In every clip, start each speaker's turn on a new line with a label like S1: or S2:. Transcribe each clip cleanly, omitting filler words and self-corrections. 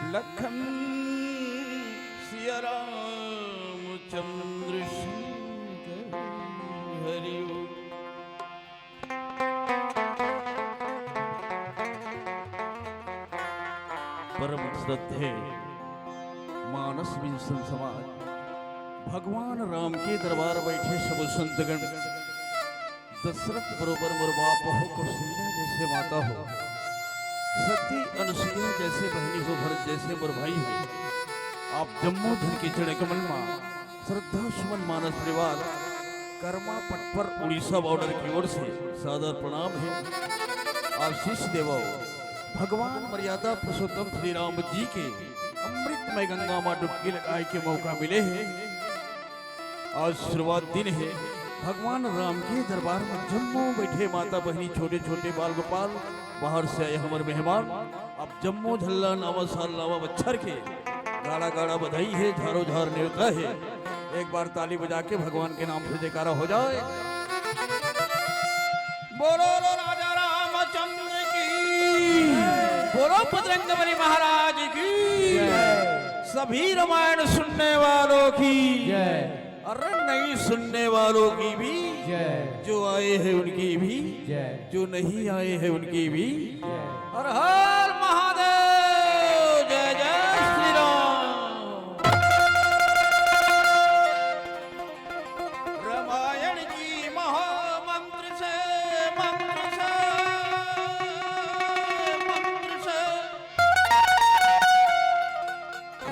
S1: लखन सिया रामचंद्र शंकर हरि ओम। परम श्रद्धे मानस विंसन समाज भगवान राम के दरबार बैठे सब संतगण, दशरथ बरोबर मोर बाप हो, कौशल्या जैसे माता हो, सती अनुसुईया जैसे बहनी हो, भरत जैसे मोर भाई हो। आप जम्मू धन की चढ़े कमल मां श्रद्धा सुमन मानस परिवार कर्मा पट पर उड़ीसा बॉर्डर की ओर से सादर प्रणाम है। आशीष देवो भगवान मर्यादा पुरुषोत्तम श्री राम जी के अमृतमय गंगा मां डुबकी लगाए के मौका मिले हैं। आज शुरुआत दिन है, भगवान राम के दरबार में जम्मू बैठे माता बहनी छोटे छोटे बाल गोपाल बाहर से आए हमारे मेहमान। अब जम्मू झल्ला नावा साल नावा बच्छर के गाड़ा गाड़ा बधाई है, झारो झार न्योता है। एक बार ताली बजा के भगवान के नाम से जयकारा हो जाए। बोलो राजा रामचंद्र की, बोलो बजरंग बली महाराज की, सभी रामायण सुनने वालों की अरे नहीं सुनने वालों की भी जो आए हैं उनकी भी, जो नहीं आए हैं उनकी भी। हर हर महादेव, जय जय श्री राम। रामायण की महामंत्र से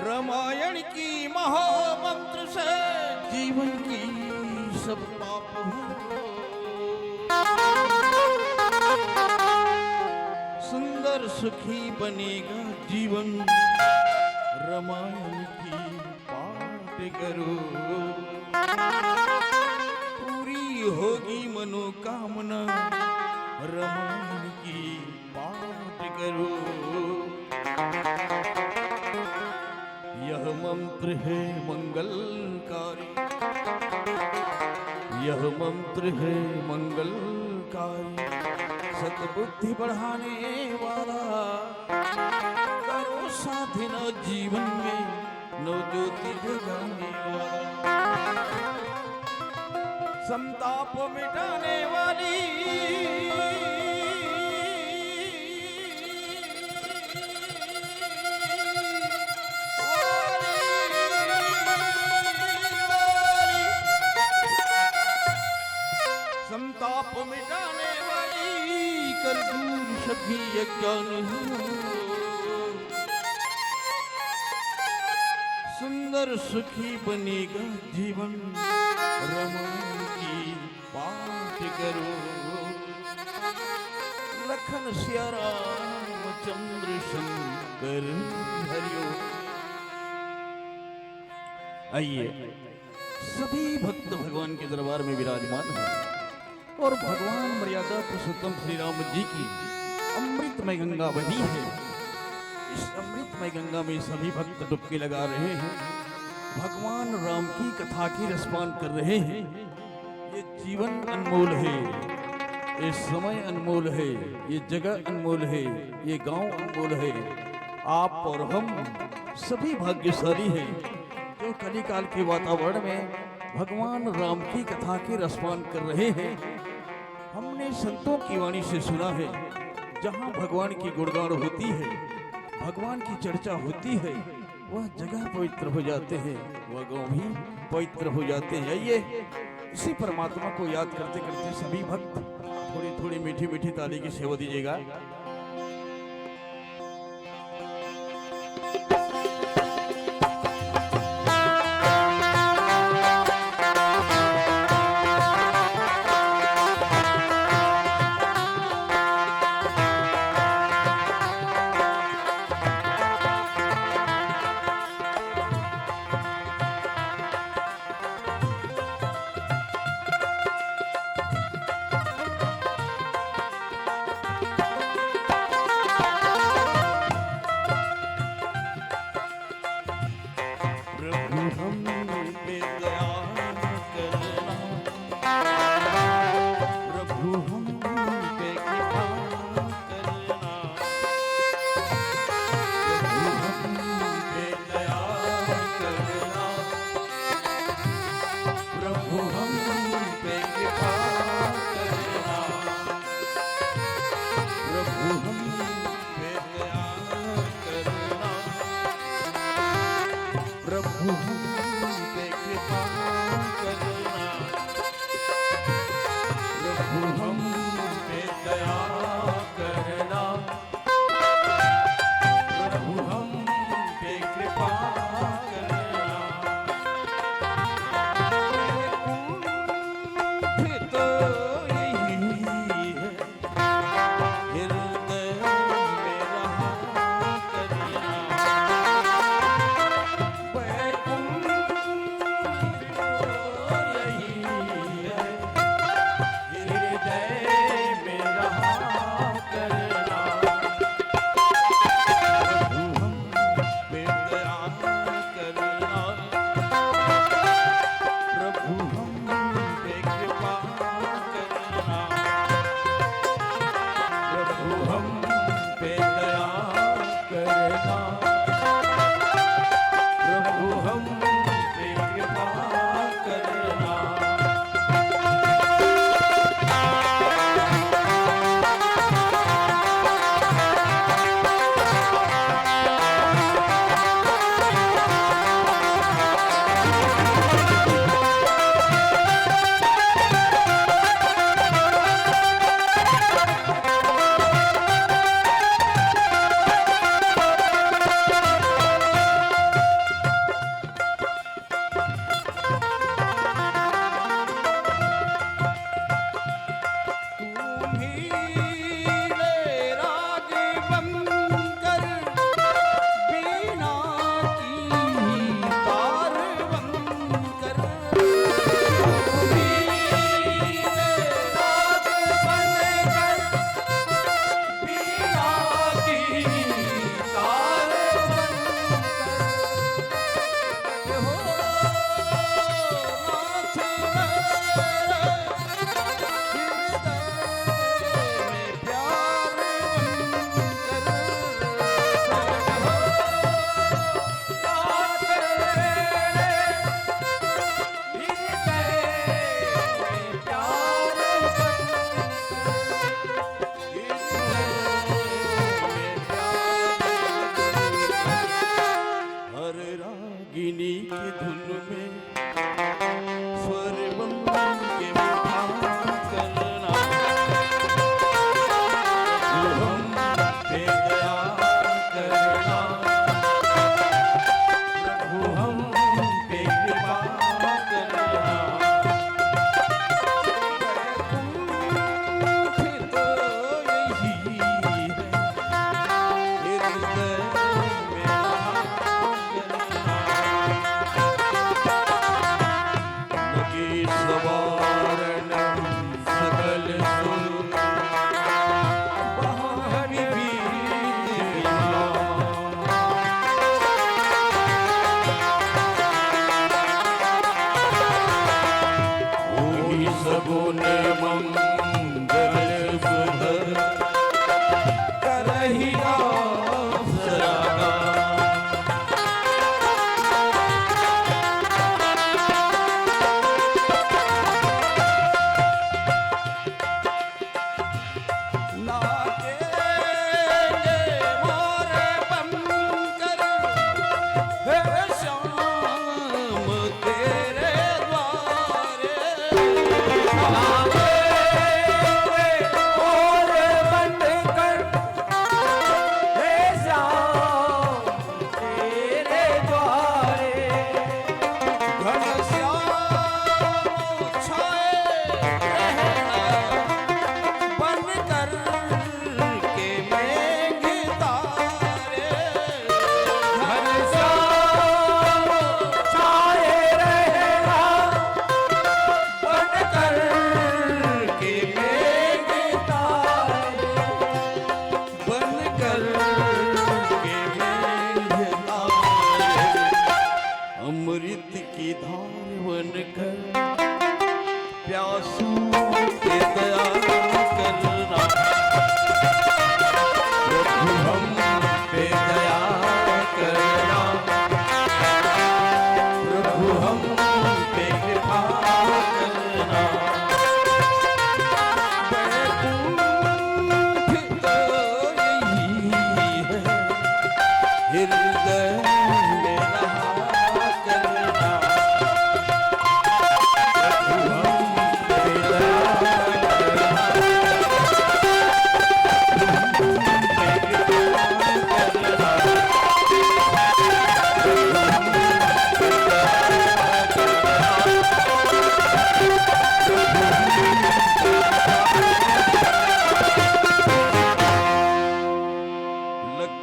S1: रामायण की महामंत्र से जीवन की सब पाप हो, सुंदर सुखी बनेगा जीवन। रामायण की पाठ करो, पूरी होगी मनोकामना। रामायण की पाठ करो, यह मंत्र है मंगलकारी, यह मंत्र है मंगलकारी, सतबुद्धि बढ़ाने वाला, करो साधना जीवन में नवज्योति जगाने वाला, संताप मिटाने वाली, संताप मिटाने वाली, कर दूर सभी अज्ञान हो, सुंदर सुखी बनेगा जीवन। रामायण की पाठ करो, लखन सिया रामचंद्र शंकर हरि ओम। आइए सभी भक्त भगवान के दरबार में विराजमान हैं और भगवान मर्यादा पुरुषोत्तम श्री राम जी की अमृतमय गंगा बही है। इस अमृतमय गंगा में सभी भक्त डुबकी लगा रहे हैं, भगवान राम की कथा की रसपान कर रहे हैं। ये जीवन अनमोल है, ये समय अनमोल है, ये जगह अनमोल है, ये गांव अनमोल है। आप और हम सभी भाग्यशाली हैं जो कलिकाल के वातावरण में भगवान राम की कथा की रसपान कर रहे हैं। हमने संतों की वाणी से सुना है, जहाँ भगवान की गुणगान होती है, भगवान की चर्चा होती है, वह जगह पवित्र हो जाते हैं, वह गांव भी पवित्र हो जाते हैं। आइए इसी परमात्मा को याद करते करते सभी भक्त थोड़ी थोड़ी मीठी मीठी ताली की सेवा दीजिएगा।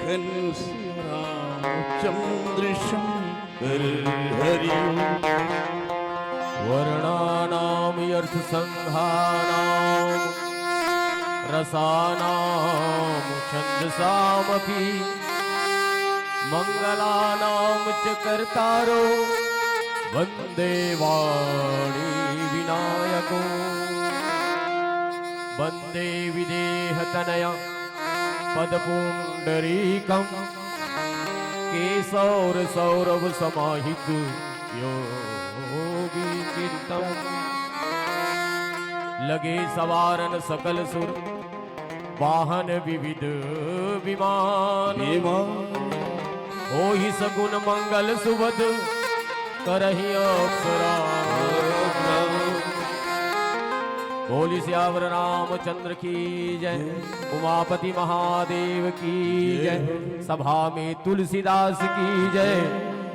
S1: घन रामचंद्र शंकर हरि
S2: वर्णानाम अर्थ संघानाम रसानाम छंदसामपि मंगलानाम च कर्तारो वंदे वाणी विनायको वंदे विदेहतनया पदपुंडरीकं केशौर सौरभ समाहित योगी कीर्तन लगे सवारन सकल सुर वाहन विविध विमान होहि सगुन मंगल सुबद करहि अप्सरा बोली सियावर रामचंद्र की जय उमापति महादेव की जय सभा में तुलसीदास की जय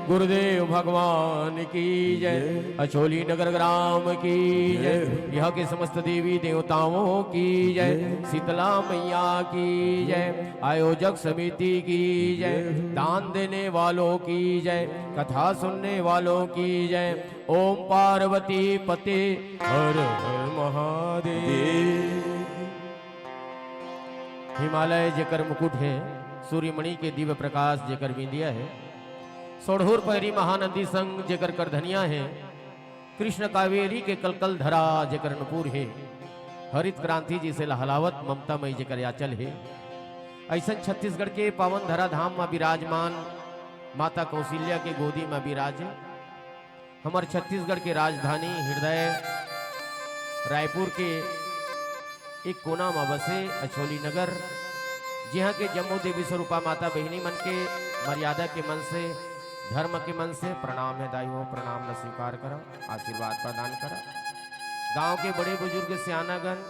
S2: गुरुदेव भगवान की जय अछोली नगर ग्राम की जय यह के समस्त देवी देवताओं की जय शीतला मैया की जय आयोजक समिति की जय दान देने वालों की जय कथा सुनने वालों की जय ओम पार्वती पते हर हर महादेव। हिमालय जेकर मुकुट है सूर्यमणि के दिव्य प्रकाश जेकर बिंदिया है सोढ़ूर पैरी महानदी संग जेकर करधनिया है कृष्ण कावेरी के कलकल धरा जेकर नपुर है हरित क्रांति जी से लहलावत ममता मई जेकर याचल है ऐसा छत्तीसगढ़ के पावन धरा धाम में विराजमान माता कौशल्या के गोदी में विराज हमार छत्तीसगढ़ के राजधानी हृदय रायपुर के एक कोना में बसे अछोली नगर जहाँ के जम्मू देवी स्वरूपा माता बहिनी मन के मर्यादा के मन से धर्म के मन से प्रणाम है दाई हो प्रणाम न स्वीकार करो आशीर्वाद प्रदान करो। गांव के बड़े बुजुर्ग सियानागण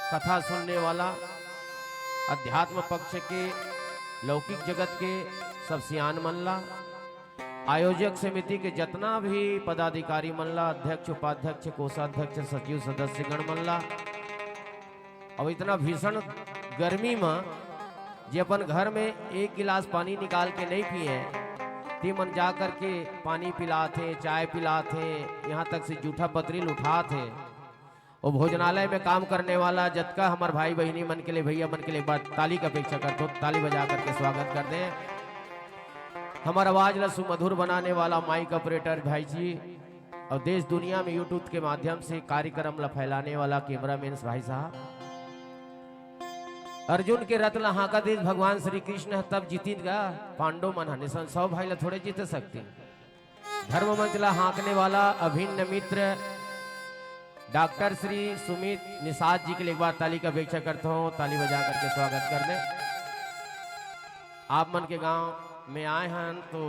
S2: कथा सुनने वाला अध्यात्म पक्ष के लौकिक जगत के सब सियान मनला आयोजक समिति के जितना भी पदाधिकारी मनला अध्यक्ष उपाध्यक्ष कोषाध्यक्ष सचिव सदस्य गण मनला अब इतना भीषण गर्मी में जे अपन घर में एक गिलास पानी निकाल के नहीं पिए ती मन जा कर के पानी पिलाते चाय पिलाते यहाँ तक से जूठा पतरील उठाते और भोजनालय में काम करने वाला जतका हमारे भाई बहनी मन के लिए भैया मन के लिए एक बार ताली की अपेक्षा करते हो ताली बजा करके स्वागत कर दें। हमारा आवाज ला सुमधुर बनाने वाला माइक ऑपरेटर भाई जी और देश दुनिया में यूट्यूब के माध्यम से कार्यक्रम ला फैलाने वाला कैमरामैन भाई साहब अर्जुन के रत्न हाका देश भगवान श्री कृष्ण तब जीतेगा पांडव मन हनिशन 100 भाई ला थोड़े जीत सकते धर्म मंच ला हाँकने वाला अभिन्न मित्र डॉक्टर श्री सुमित निषाद जी के लिए एक बार ताली की अपेक्षा करता हूँ ताली बजा करके स्वागत कर दे। आप मन के गांव में आए हैं तो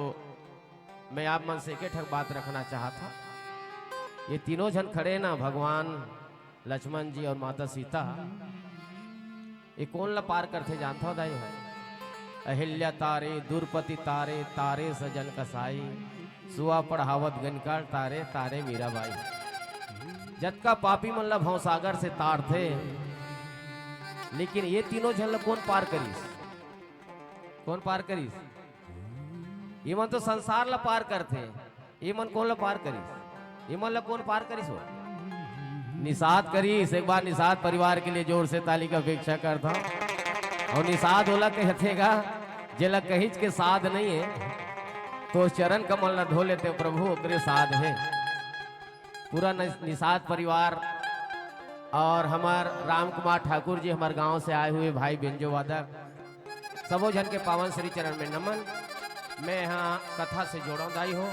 S2: मैं आप मन से एक बात रखना चाहा था ये तीनों जन खड़े ना भगवान लक्ष्मण जी और माता सीता ये कौन ला पार करते जानता हो दाई अहिल्या तारे दुर्पति तारे तारे सजन कसाई सुआ पढ़ावत गनकार तारे तारे मीराबाई जतका पापी मन ला भवसागर से तार थे लेकिन ये तीनों जन ला कौन पार करीस ये मन तो संसार ला पार करते ये मन कौन ला पार करीस ये मन ला कौन पार करीस हो निषाद करीस एक बार निषाद परिवार के लिए जोर से ताली की अपेक्षा करता हूं और निषाद होला कहतेगा जेला कहिच के साध नहीं है तो चरण कमल न धो लेते प्रभु ओकरे साध है। पूरा निषाद परिवार और हमार राम कुमार ठाकुर जी हमारे गांव से आए हुए भाई बेंजो वादक सबो जन के पावन श्री चरण में नमन। मैं यहाँ कथा से जोड़ा दाई हो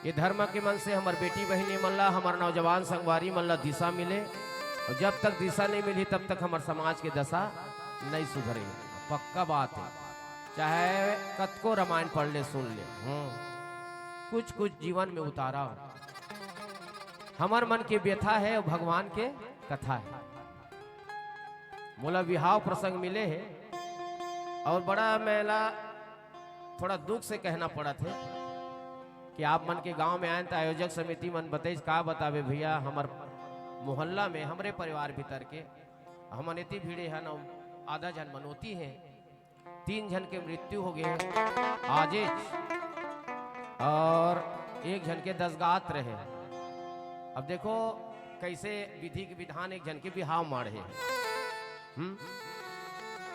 S2: ये धर्म के मन से हमार बेटी बहनी मल्ला हमार नौजवान संगवारी मल्ला दिशा मिले और जब तक दिशा नहीं मिली तब तक हमारे समाज की दशा नहीं सुधरेगी पक्का बात है चाहे कत को रामायण पढ़ ले सुन ले कुछ कुछ जीवन में उतारा हमार मन की व्यथा है और भगवान के कथा है। मोला विहाव प्रसंग मिले है और बड़ा मेला थोड़ा दुख से कहना पड़ा थे कि आप मन के गांव में आए तो आयोजक समिति मन बताइस का बतावे भैया हमार मोहल्ला में हमरे परिवार भीतर के हमन इतनी भीड़े है न आधा जन मनोती है 3 जन के मृत्यु हो गए आजेज, और 1 जन के 10 गात रहे। अब देखो कैसे विधि के विधान 1 जन के बिहाव मारे हैं।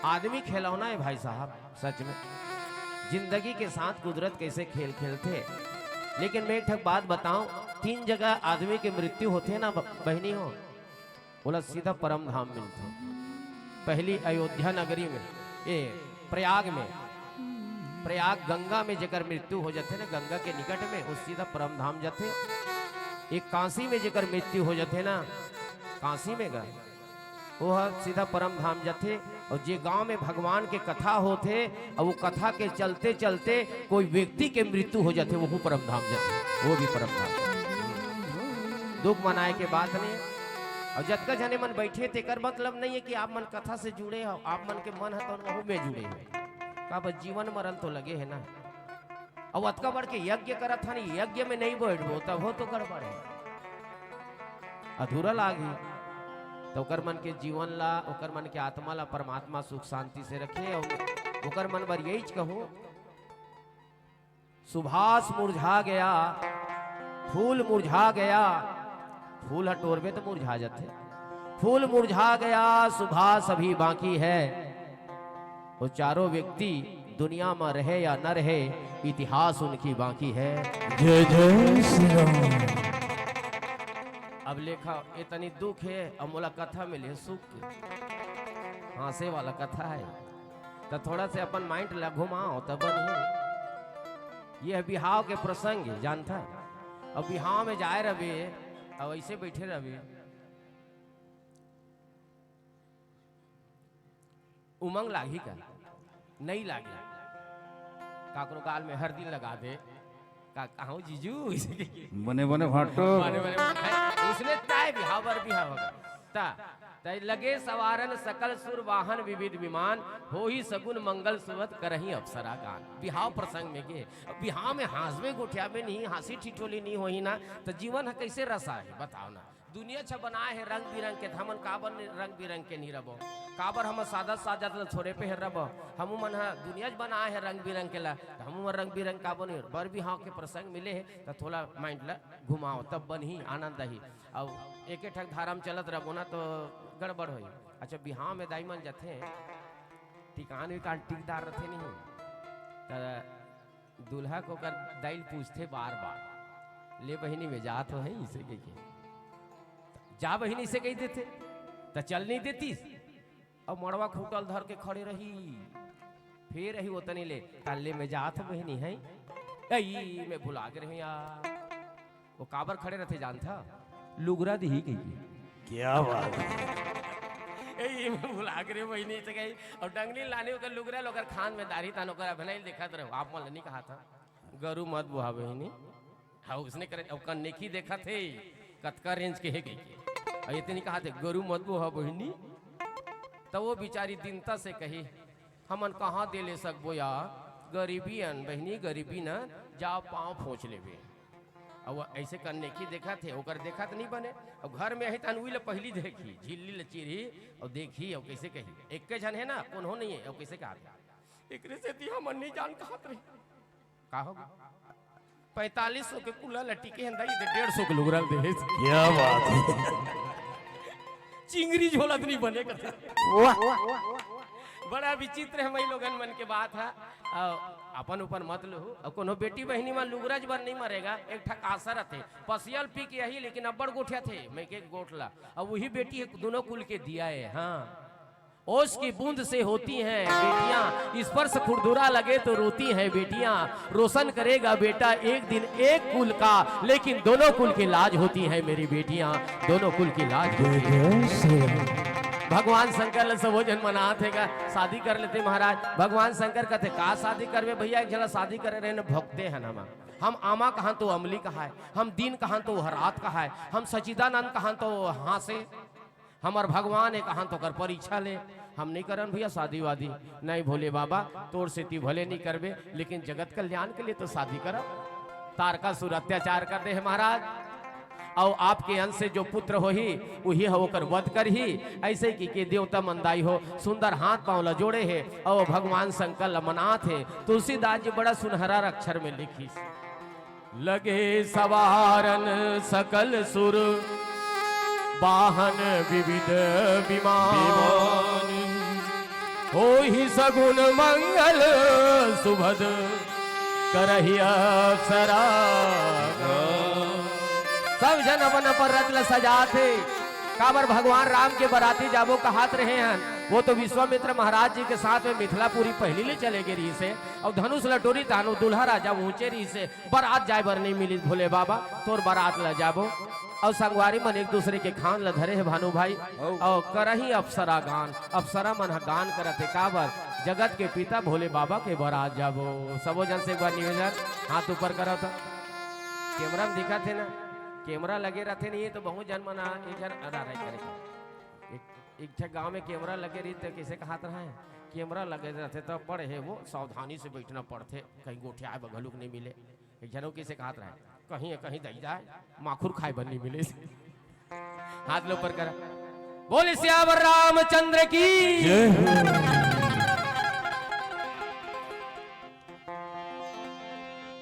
S2: आदमी खिलौना है भाई साहब, सच में जिंदगी के साथ कुदरत कैसे खेल खेलते। लेकिन मैं एक ठक बात बताऊं, 3 जगह आदमी के मृत्यु होते ना बहनी हो, बोला सीधा परम धाम मिलते। पहली अयोध्या नगरी में, ये प्रयाग में, प्रयाग गंगा में जेकर मृत्यु हो जाते ना, गंगा के निकट में, उस सीधा परम धाम जाते। एक काशी में जेकर मृत्यु हो जाते ना, काशी में गए वो सीधा परम धाम जाते। और जे गांव में भगवान के कथा होते और वो कथा के चलते चलते कोई व्यक्ति के मृत्यु हो जाते, वो परम धाम जाते, वो भी परम धाम। दुख मनाए के बात नहीं। और जतका जने मन बैठे तेकर मतलब नहीं है कि आप मन कथा से जुड़े हो, आप मन के मन है तो वहू में जुड़े हो। का बस जीवन मरण तो लगे है ना। और अतका बढ़ के यज्ञ करत था नहीं, यज्ञ में नहीं बैठबो तब हो तो गड़बड़ है, अधूरा लागी। तो ओकर मन के जीवन ला, ओकर मन के आत्मा ला परमात्मा सुख शांति से रखे। और ओकर मन बर यही कहूं, सुभाष मुरझा गया, फूल मुरझा गया, फूल हटोरबे तो मुरझा जाते, फूल मुरझा गया, सुभाष अभी बाकी है। वो चारों व्यक्ति दुनिया में रहे या न रहे, इतिहास उनकी बाकी है।
S1: जय जय श्री राम।
S2: अब लेखा इतनी दुख है और मोला कथा मिले सुख के, हंसे वाला कथा है, तो थोड़ा से अपन माइंड ला घुमाओ तब नहीं। यह बिहाव के प्रसंग है, जानता। अब बिहाव में जाए रहे और ऐसे बैठे रहे, उमंग लागी का नहीं लागी, काकरो गाल में हरदी लगा दे, कहूँ जीजू
S1: बने बने फाटो
S2: उसने ताय बिहावर बिहाव ता तय लगे सवारन सकल सुर वाहन विविध विमान, हो ही सगुन मंगल सुवत करही अप्सरा गान। बिहाव प्रसंग में गे, बिहाव में हंसवे गोठिया में नहीं, हंसी ठिठोली नहीं होही ना, तो जीवन है कैसे रसा है बताओ ना। दुनिया छ बनाए है रंग बिरंग के, हमन काबर रंग बिरंग के नहीं रबो, काबर हम सादा सादा छोरे पे है रबो, हम मन दुनिया बनाए है रंग बिरंग के ला, हम रंग बिरंग काबर नहीं। बर बिहाव के प्रसंग मिले है तो थोड़ा माइंड ला घुमाओ तब बनी आनंद ही। और एक ठक धारा में चलत रहो ना तो गड़बड़ हो। अच्छा बिहाव में दाई मन जाते ठिकान विकान टिकदार रहते नहीं, तो दूल्हा को कर दाइल पूछते बार बार, ले बहिनी में जात हो है इसे के जा बहिनी से कही देते तो चल नहीं देती, और मड़वा खूटल धर के खड़े रही, फिर रही उतनी ले ताले में जात बहिनी है यही में भुला गए रहे यार। वो काबर खड़े रहते जानता, लुगरा दी कही
S1: क्या बात है।
S2: यही में भुला गए बहिनी से कही, और डंगनी लाने का लुगरा लोकर खान में दाढ़ी तानो कर बनाई दिखात रहो। आप मन नहीं कहा था गरु मत बुहा बहिनी, हाँ उसने करे कन्नेखी देखा थे कतका रेंज के है गई, और इतनी कहा थे गरु मत बुहा बहिनी। तो वो बेचारी दीनता से कही, हमन कहाँ दे ले सकबो या गरीबी अन बहिनी, गरीबी न जाओ पाँव फोच लेबे। और वो ऐसे करने की देखा थे, ओकर देखा तो नहीं बने। और घर में है तनवी ले पहली देखी, झिल्ली ले चिरी और देखी, और कैसे कही एक के जन है ना कौन हो नहीं है, और कैसे कहा एक से दी हमन नहीं जान कहा का हो 4500 के कुला लट्टी के हंदा, ये 150 के लुगरल दे।
S1: क्या बात है।
S2: चिंगरी झोलत नहीं बने करते, बड़ा विचित्र है मई लोगन मन के बात है। अपन ऊपर मत लो, और कोनो बेटी बहनी में लुगरज बर नहीं मरेगा। एक ठक आसर थे पसियल पी के यही, लेकिन अब्बड़ गोठिया थे मैं के गोठला, और वही बेटी है दोनों कुल के दिया है। हाँ ओस की बूंद से होती हैं बेटियां, स्पर्श खुरदुरा लगे तो रोती हैं बेटियां, रोशन करेगा बेटा एक दिन एक कुल का, लेकिन दोनों कुल की लाज होती है मेरी बेटियां, दोनों कुल की लाज होती है। भगवान शंकर से भोजन मना थे का शादी कर लेते महाराज। भगवान शंकर कहते का शादी करवे भैया, एक जला शादी करे रहे न भोगते हैं हम आमा कहाँ तो अमली कहा है, हम दीन कहाँ तो हरात कहा है, हम सचिदानंद कहाँ तो हाँ से, हमार भगवान है कहाँ तो कर परीक्षा ले। हम नहीं करन भैया शादी वादी, नहीं भोले बाबा तोर से ती भले नहीं करबे, लेकिन जगत कल्याण के लिए तो शादी करो। तारकासुर अत्याचार कर दे है महाराज, और आपके अंश से जो पुत्र हो ही वही होकर वध कर ही ऐसे की के देवता मंदाई हो सुंदर हाथ पांव ल जोड़े है और भगवान शंकर मनाथ है। तुलसीदास जी बड़ा सुनहरा अक्षर में लिखी लगे सवारन सकल सुर वाहन विविध विमान हो ही सगुन मंगल सुभद करही अप्सरा। सब जन अपन अपन रथ ल सजाते काबर भगवान राम के बराती जाबो कहात रहे हैं। वो तो विश्वामित्र महाराज जी के साथ में मिथिलापुरी पहली ले चले गए रही से और धनुष लटोरी तानो दुल्हा राजा ऊंचे रही से बारात जाए बर नहीं मिली भोले बाबा तोर बारात ल जाबो और संगवारी मन एक दूसरे के खान ल धरे है भानु भाई और करही अप्सरा गान अप्सरा मन गान करते काबर जगत के पिता भोले बाबा के बारात जाबो। सबो जन से एक बार निवेदन हाथ ऊपर करो तो कैमरा में दिखा थे ना कैमरा लगे रहते नहीं तो बहुत जन मना एक जन एक गांव में कैमरा लगे रही तो कैसे कहा रहा है कैमरा लगे रहते तो पढ़े है वो सावधानी से बैठना पड़ते कहीं गोठिया बघलुक नहीं मिले। एक जनों कैसे कहा रहा है कहीं कहीं दई जाए माखुर खाए बन नहीं मिले। हाथ लो ऊपर कर बोले सियावर रामचंद्र की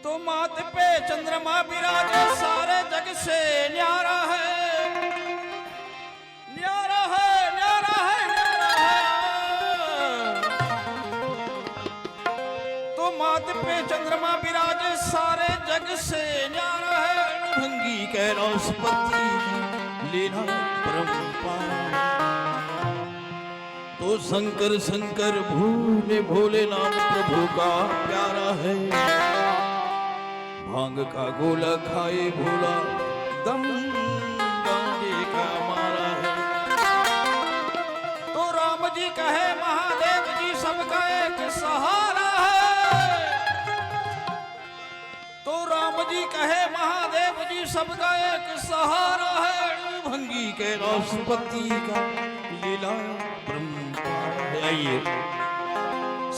S1: तो माथे पे चंद्रमा विराजे सारे जग से न्यारा है न्यारा है न्यारा है न्यारा है। तो माथे पे चंद्रमा विराजे सारे जग से न्यारा है भंगी कैलाशपति लीला परंपरा। तो शंकर शंकर भोले भोले नाम प्रभु का प्यारा है भांग का गोला खाए भोला दम गांजे का मारा है। तो राम जी कहे महादेव जी सबका एक सहारा है। तो राम जी कहे महादेव जी सबका एक सहारा है भंगी कैलाशपति का लीला परंपरा है। आइए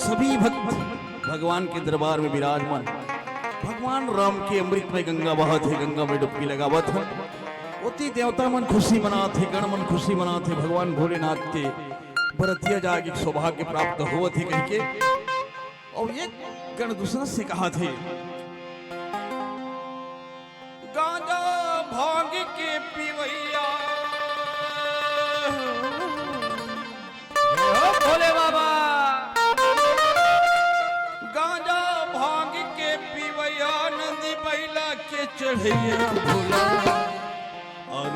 S1: सभी भक्त भगवान के दरबार में विराजमान भगवान राम के अमृत में गंगा बहा थे गंगा में डुबकी लगावा था उती देवता मन खुशी मनाथे गण मन खुशी मनाथे भगवान भोलेनाथ के बरतिया जागे सौभाग्य प्राप्त हुआ थे कह के। और ये गण दूसरा से कहा थे गांजा भांग के पीवैया
S2: भोले बाबा
S1: गांजा भांग के पीवैया नंदी बैला के चढ़ैया भोला और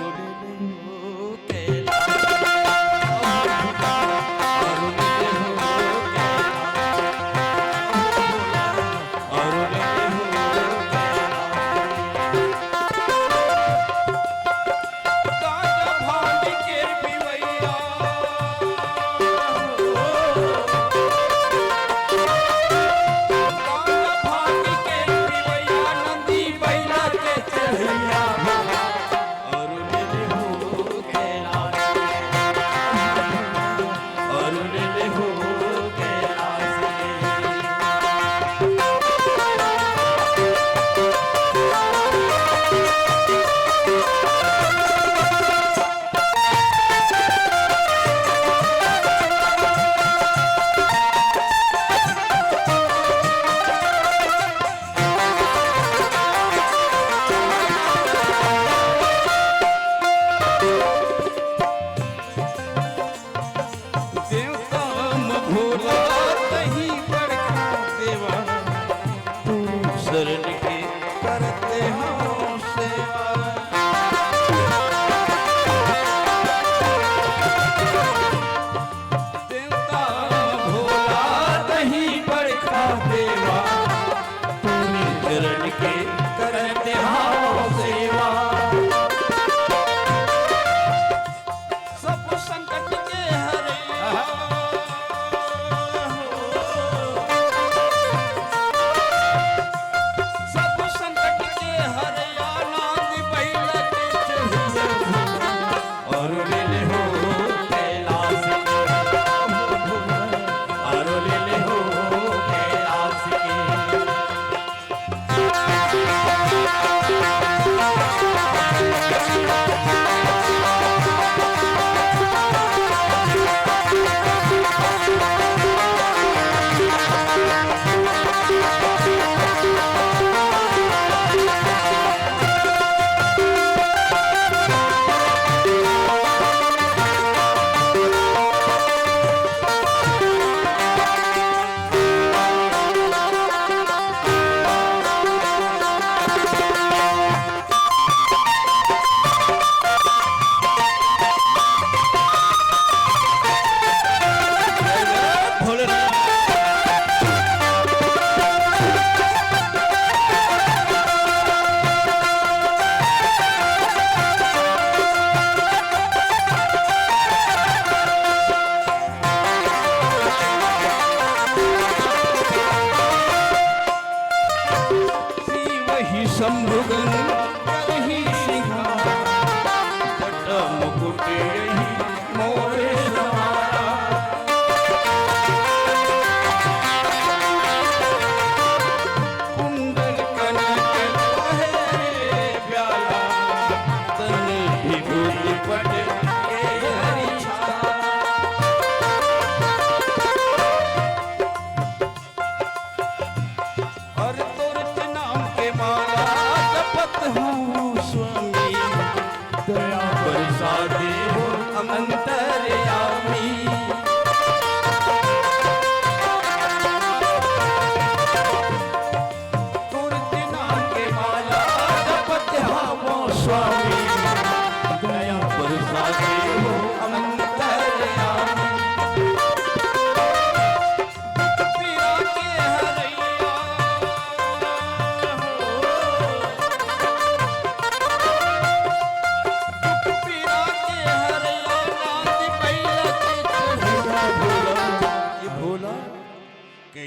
S3: भैया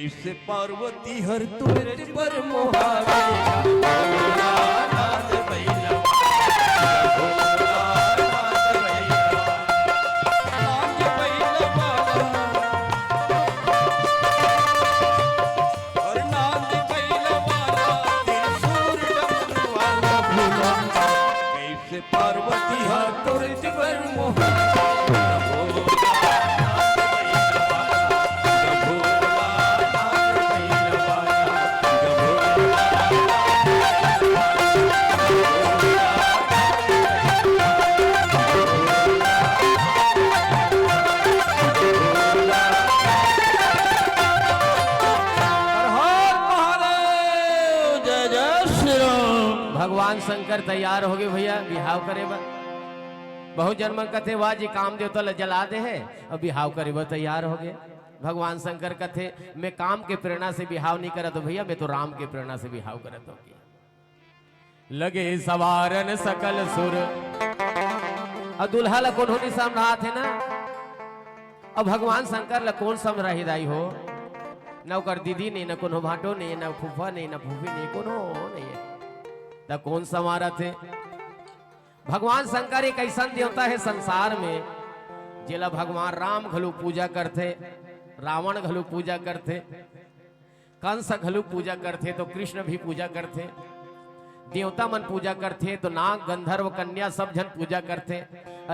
S1: कैसे पार्वती हर तुरत पर मोहावे भोलानाथ भैया भोलानाथ भैया नाथ भैया बाबा और नाथ भैया बाबा त्रिशूल डमरू वाला भोला कैसे पार्वती हर तुरत पर मोहावे
S2: भगवान शंकर तैयार हो गए भैया बिहाव करे बा बहुत जन्म कथे वाह जी काम देवता ल जला दे है और बिहाव करे बा तैयार हो गए भगवान शंकर कथे मैं काम के प्रेरणा से बिहाव नहीं करत भैया मैं तो राम के प्रेरणा से बिहाव करत हो लगे सवारन सकल सुर और दुल्हा ला कौन नहीं सम रहा थे ना अब भगवान शंकर ला कौन सम रही दाई हो न ओकर दीदी नहीं न कोनो भाटो नहीं न फूफा नहीं न फूफी नहीं कोनो नहीं है तो कौन समारा थे भगवान शंकर एक ऐसा देवता है संसार में जिला भगवान राम घलु पूजा करते रावण घलु पूजा करते कंस घलु पूजा करते तो कृष्ण भी पूजा करते देवता मन पूजा करते तो नाग गंधर्व कन्या सब जन पूजा करते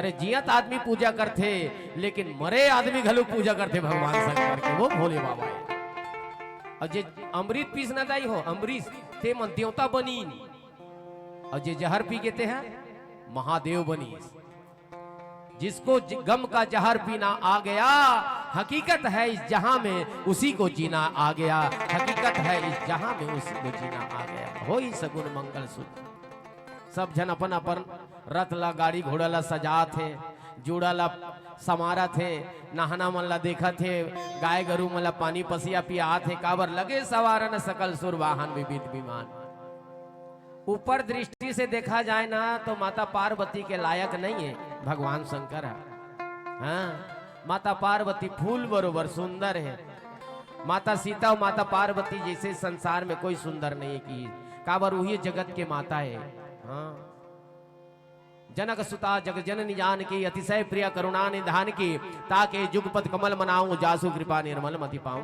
S2: अरे जियत आदमी पूजा करते लेकिन मरे आदमी घलु पूजा करते भगवान शंकर के वो भोले बाबा है और जे अमृत पीस न दाई हो अमरीश ते मन देवता बनी और जे जहर पी गेते हैं महादेव बनी जिसको गम का जहर पीना आ गया हकीकत है इस जहां में उसी को जीना आ गया हकीकत है इस जहां में उसी को जीना आ गया हो ही सगुन मंगल सूत्र सब जन अपन अपन रथ ला गाड़ी घोड़ा ला सजा थे जोड़ा ला समारा थे नहाना मन ला देखा थे गाय गरु मन ला पानी पसिया पिया थे काबर लगे सवारन सकल सुर वाहन विविध विमान ऊपर दृष्टि से देखा जाए ना तो माता पार्वती के लायक नहीं है भगवान शंकर है हाँ माता पार्वती फूल बरोबर सुंदर है माता सीता और माता पार्वती जैसे संसार में कोई सुंदर नहीं है कि काबर वही जगत के माता है हाँ जनक सुता जग जननी जान की अतिशय प्रिय करुणा निधान की ताके जुगपत कमल मनाऊं जासु कृपा निर्मल मति पाऊं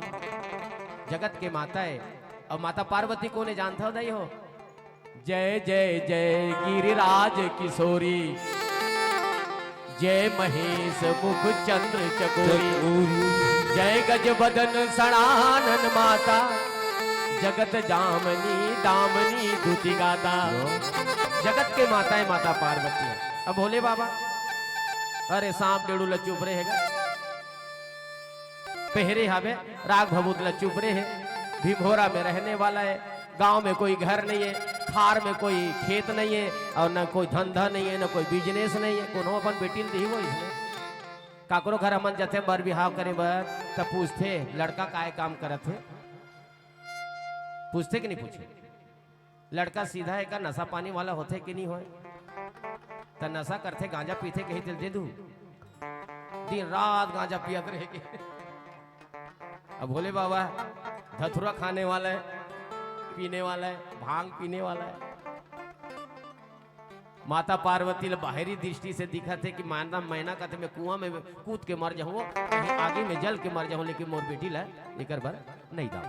S2: जगत के माता है और माता पार्वती को ने जानता हो नहीं हो जय जय जय गिरिराज किशोरी जय महेश मुख चंद्र चकोरी जय गज बदन सणानन माता जगत जामनी दामनी दूती गाता जगत के माता है माता पार्वती है अब भोले बाबा अरे सांप डेड़ू ल चुप रहे है पहरे हवे राग भभूत ल चुप रहे है भीमभोरा में रहने वाला है गांव में कोई घर नहीं है खार में कोई खेत नहीं है और न कोई धंधा नहीं है न कोई बिजनेस नहीं है कोनो अपन बेटी दी हो इसमें काकरो घर हमन जथे बर बिहाव करे बर तब पूछते लड़का काय काम करत है पूछते कि नहीं पूछे लड़का सीधा है का नशा पानी वाला होते कि नहीं होए तो नशा करते गांजा पीते कहीं दिल दे दू दिन रात गांजा पियत रहे अब भोले बाबा धतुरा खाने वाला है पीने वाला है भांग पीने वाला है माता पार्वती बाहरी दृष्टि से दिखा थे कि माना मैना का मैं कुआं में कूद के मर जाऊं कहीं आगे में जल के मर जाऊं लेकिन मोर बेटी ला लेकर भर नहीं दाऊ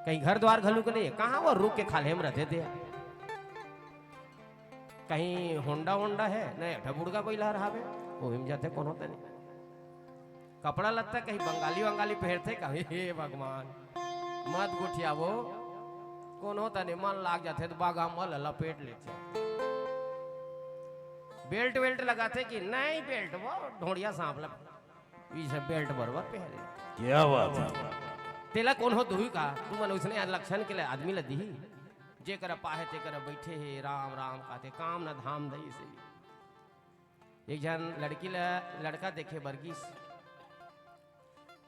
S2: कहीं घर द्वार घलू के नहीं कहाँ वो रुक के खाले में रहते थे कहीं होंडा होंडा है नहीं ठबुड़का कोई ला रहा वो हिम जाते कौन होता नहीं कपड़ा लगता कहीं बंगाली वंगाली पहनते कहीं हे भगवान मत गुठिया वो कौन होता नहीं मन लाग जाते तो बागा मल लपेट लेते बेल्ट वेल्ट लगाते कि नहीं बेल्ट वो ढोड़िया सांप लग बेल्ट बरबर पहले
S1: क्या बात है
S2: तेला कौन हो दुही का तू मन उसने लक्षण के लिए आदमी ल दी जे कर पाहे ते कर बैठे है राम राम कहते काम न धाम दई से एक जन लड़की लड़का देखे बरगीस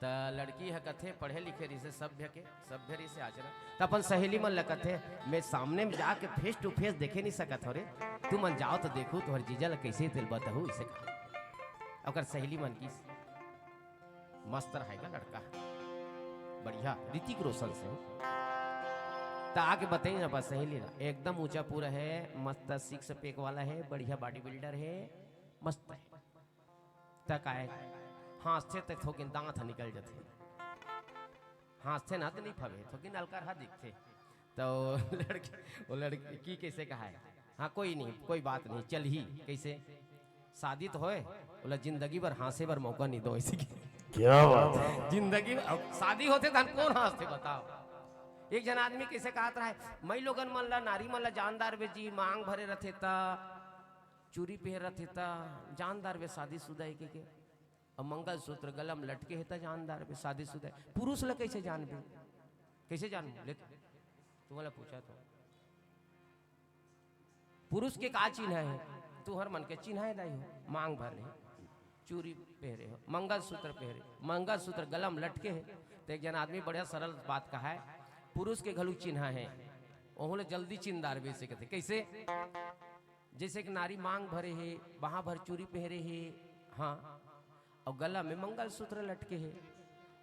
S2: त लड़की है कथे पढ़े लिखे रही से सभ्य रही से आचरण त अपन सहेली मन लकथे मैं सामने में जाके फेस टू फेस देखे नहीं सकत हो रे तू मन जाओ तो देखू तोहर जीजा ल कैसे दिल बताहू इसे अगर सहेली मन की मस्त रहेगा लड़का बढ़िया ऋतिक रोशन से तो आके बताइए ना बस सहेली ना एकदम ऊंचा पूरा है, मस्त सिक्स पैक वाला है, बढ़िया बॉडी बिल्डर है, मस्त है। तक आए हाथ तक थोकिन दांत निकल जाते, हाथ से ना तो नहीं फवे थोकिन हल्का रहा दिखते। तो वो लड़की कैसे कहा है, हाँ कोई नहीं कोई बात नहीं चल ही कैसे शादी तो होए, बोला जिंदगी भर हासे भर मौका नहीं दो ऐसे
S3: क्या बात है?
S2: जिंदगी शादी होते धन कौन हंसते बताओ। एक जन आदमी कैसे कहा रहा है, मई लोगन मन ला नारी मन ला जानदार बे जी मांग भरे रथे ता चूरी पहन रथे ता जानदार बे शादी शुदा के और मंगल सूत्र गलम लटके है ता जानदार बे शादी शुदा। पुरुष ला कैसे जानबे, कैसे जान ले तुम्हारा पूछा तो पुरुष के का चिन्ह है, तू हर मन के चिन्ह है दाई हो, मांग भरे चूरी पहरे हो, मंगल सूत्र पहरे, मंगल सूत्र गलम लटके है। तो एक जन आदमी बढ़िया सरल बात कहा है, पुरुष के घलू चिन्ह है ओहले जल्दी चिन्हदार बेचे कहते कैसे, जैसे कि नारी मांग भरे है वहां भर चूरी पहरे है, हाँ और गला में मंगल सूत्र लटके है।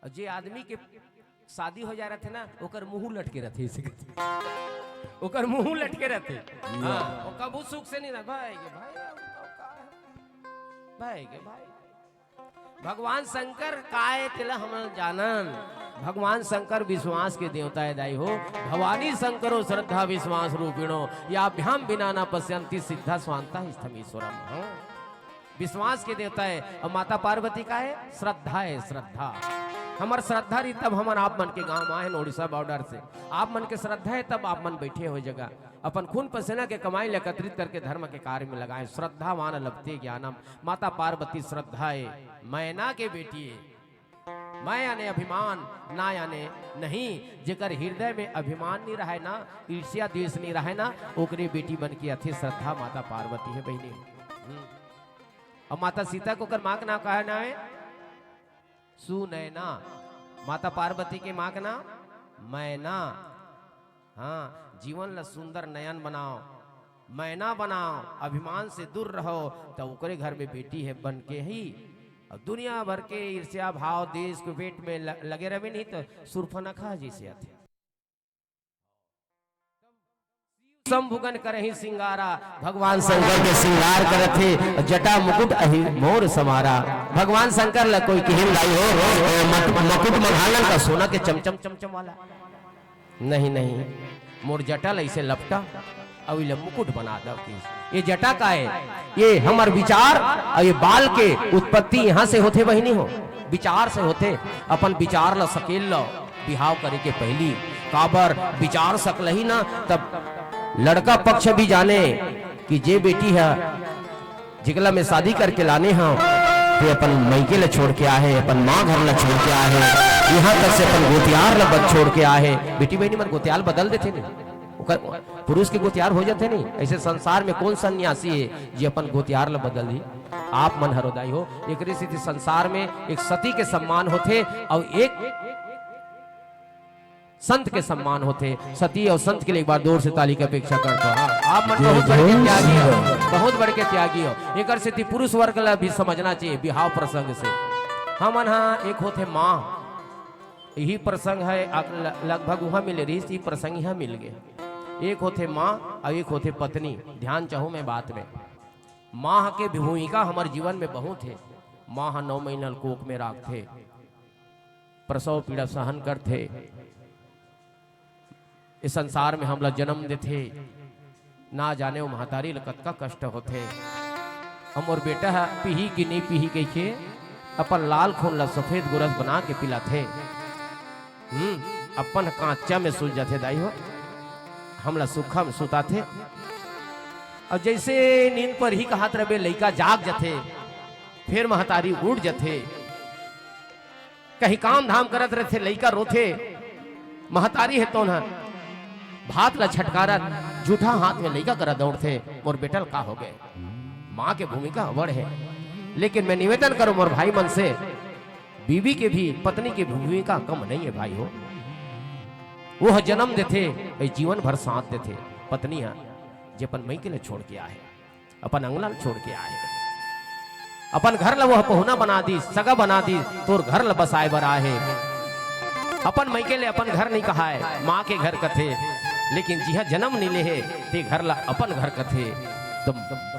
S2: और जे आदमी के शादी हो जा रहे थे ना ओकर मुंह लटके रहते, इसे ओकर मुंह लटके रहते, हाँ वो कबू सुख से नहीं रह भाई के भाई भगवान शंकर काय तिला हम जानन, भगवान शंकर विश्वास के देवता है दाई हो। भवानी शंकरो श्रद्धा विश्वास रूपिणो याभ्याम बिना न पश्यंती सिद्धा स्वांता स्थमीश्वरम। विश्वास के देवता है और माता पार्वती का है श्रद्धा है, श्रद्धा हमार श्रद्धा रही तब हमन आप मन के गांव आए ओडिशा बॉर्डर से, आप मन के श्रद्धा है तब आप मन बैठे हो जगह अपन खून पसीना के कमाई एकत्रित करके धर्म के कार्य में लगाए। श्रद्धावान लभते ज्ञानम, माता पार्वती श्रद्धा है मैना के बेटी है, मैं याने अभिमान ना याने नहीं, जेकर हृदय में अभिमान नहीं रहे ना ईर्ष्या द्वेष नहीं रहे ना ओकरे बेटी बन के अथी श्रद्धा माता पार्वती है बहनी। और माता सीता को कर माँ का नाम कहा ना है सुनैना, माता पार्वती के माँ का नाम मैना। हाँ जीवन ला सुंदर नयन बनाओ, मैना बनाओ, अभिमान से दूर रहो तो ओकरे घर में बेटी है बन के ही। और दुनिया भर के ईर्ष्या भाव देश के पेट में लगे रहे नहीं तो सुरफनखा जैसे आते संभुगन करहि सिंगारा, भगवान शंकर के श्रृंगार करत थे जटा मुकुट अहि मोर समारा। भगवान शंकर ला कोई कहन लाई हो मुकुट मंगालन का सोना के चमचम चमचम वाला नहीं नहीं, मोर जटा ऐसे लपटा और ये मुकुट बना दो। ये जटा का है, ये हमार विचार और ये बाल के उत्पत्ति यहाँ से होते वही नहीं हो, विचार से होते। अपन विचार ला सकेल लो बिहाव करे के पहली काबर विचार सकल ही ना, तब लड़का पक्ष भी जाने कि जे बेटी है जिगला में शादी करके लाने हैं तो अपन मैके ला छोड़ के आए, अपन माँ घर ला छोड़ के आए, यहाँ तक से अपन गोतियार ला छोड़ के आए। बेटी बहनी मन गोतियार बदल देते नहीं, पुरुष के गोतियार हो जाते नहीं। ऐसे संसार में कौन सन्यासी है जो अपन गोतियार ला बदल दी। आप मन हरोदाई हो एक स्थिति संसार में एक सती के सम्मान होते और एक संत के सम्मान होते। सती और संत के लिए एक बार जोर से ताली की अपेक्षा करता हूं। आप मन बहुत बड़े त्यागी हो, बहुत बड़े के त्यागी हो। एक स्थिति पुरुष वर्ग ला भी समझना चाहिए विवाह प्रसंग से। हम हाँ एक होते माँ, यही प्रसंग है लगभग वहां मिले रही प्रसंग यहाँ मिल गए। एक होते माँ और एक होते पत्नी। ध्यान चाहूं मैं बात में, माँ के भूमिका हमारे जीवन में बहुत है। माँ 9 महीना कोख में रखते, प्रसव पीड़ा सहन करते, इस संसार में हमला जन्म देते, ना जाने वो महतारी कतका कष्ट होते। हम और बेटा है पीही की नहीं पीही कैसे अपन लाल खून ला सफेद गुरस बना के पिलाते। अपन कांचा में सुल जाते दाई हो, हमला सुखा में सुताते। और जैसे नींद पर ही कहात रहे लड़का जाग जाते, फिर महतारी उठ जाते, कहीं काम धाम करत रहते, लड़का रोते, महतारी है तो ना भात ला छटकारा जूठा हाथ में लड़का करा दौड़ते। मोर बेटल का हो गए, माँ के भूमिका बड़ है। लेकिन मैं निवेदन करूं मोर भाई मन से, बीवी के भी पत्नी की भूमिका कम नहीं है भाई हो। वो जन्म देते जीवन भर साथ देते। पत्नी है जे अपन मई के लिए छोड़ के आए, अपन अंगला छोड़ के आए, अपन घर ला वह पहुना बना दी, सगा बना दी, तोर घर ला बसाए बर आए। अपन मैके ले अपन घर नहीं कहा है, माँ के घर कथे, लेकिन जिहा जन्म नहीं ले है ते घर ला अपन घर कथे। तो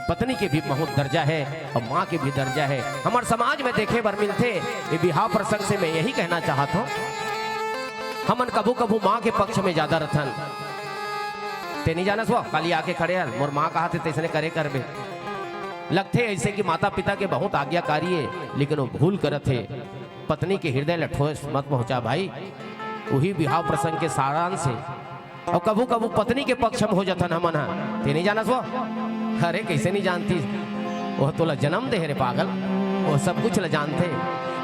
S2: पत्नी के भी बहुत दर्जा है और माँ के भी दर्जा है। हमारे समाज में देखे बर मिलते ये विवाह प्रसंग से मैं यही कहना चाहता हूँ, हमन कभू कभू माँ के पक्ष में ज्यादा रथन। ते नहीं जाना सो खाली आके खड़े हल मोर माँ कहा थे तैसने करे करबे, लगते ऐसे कि माता पिता के बहुत आज्ञाकारी है, लेकिन वो भूल करत है। पत्नी के हृदय ले ठोस मत पहुंचा भाई, वही विवाह प्रसंग के सारांश से। और कभू कभू पत्नी के पक्ष में हो जाता ना मना, ते नहीं जाना सो। अरे कैसे नहीं जानती, वह तो ला जन्म दे रे पागल, वो सब कुछ ला जानते।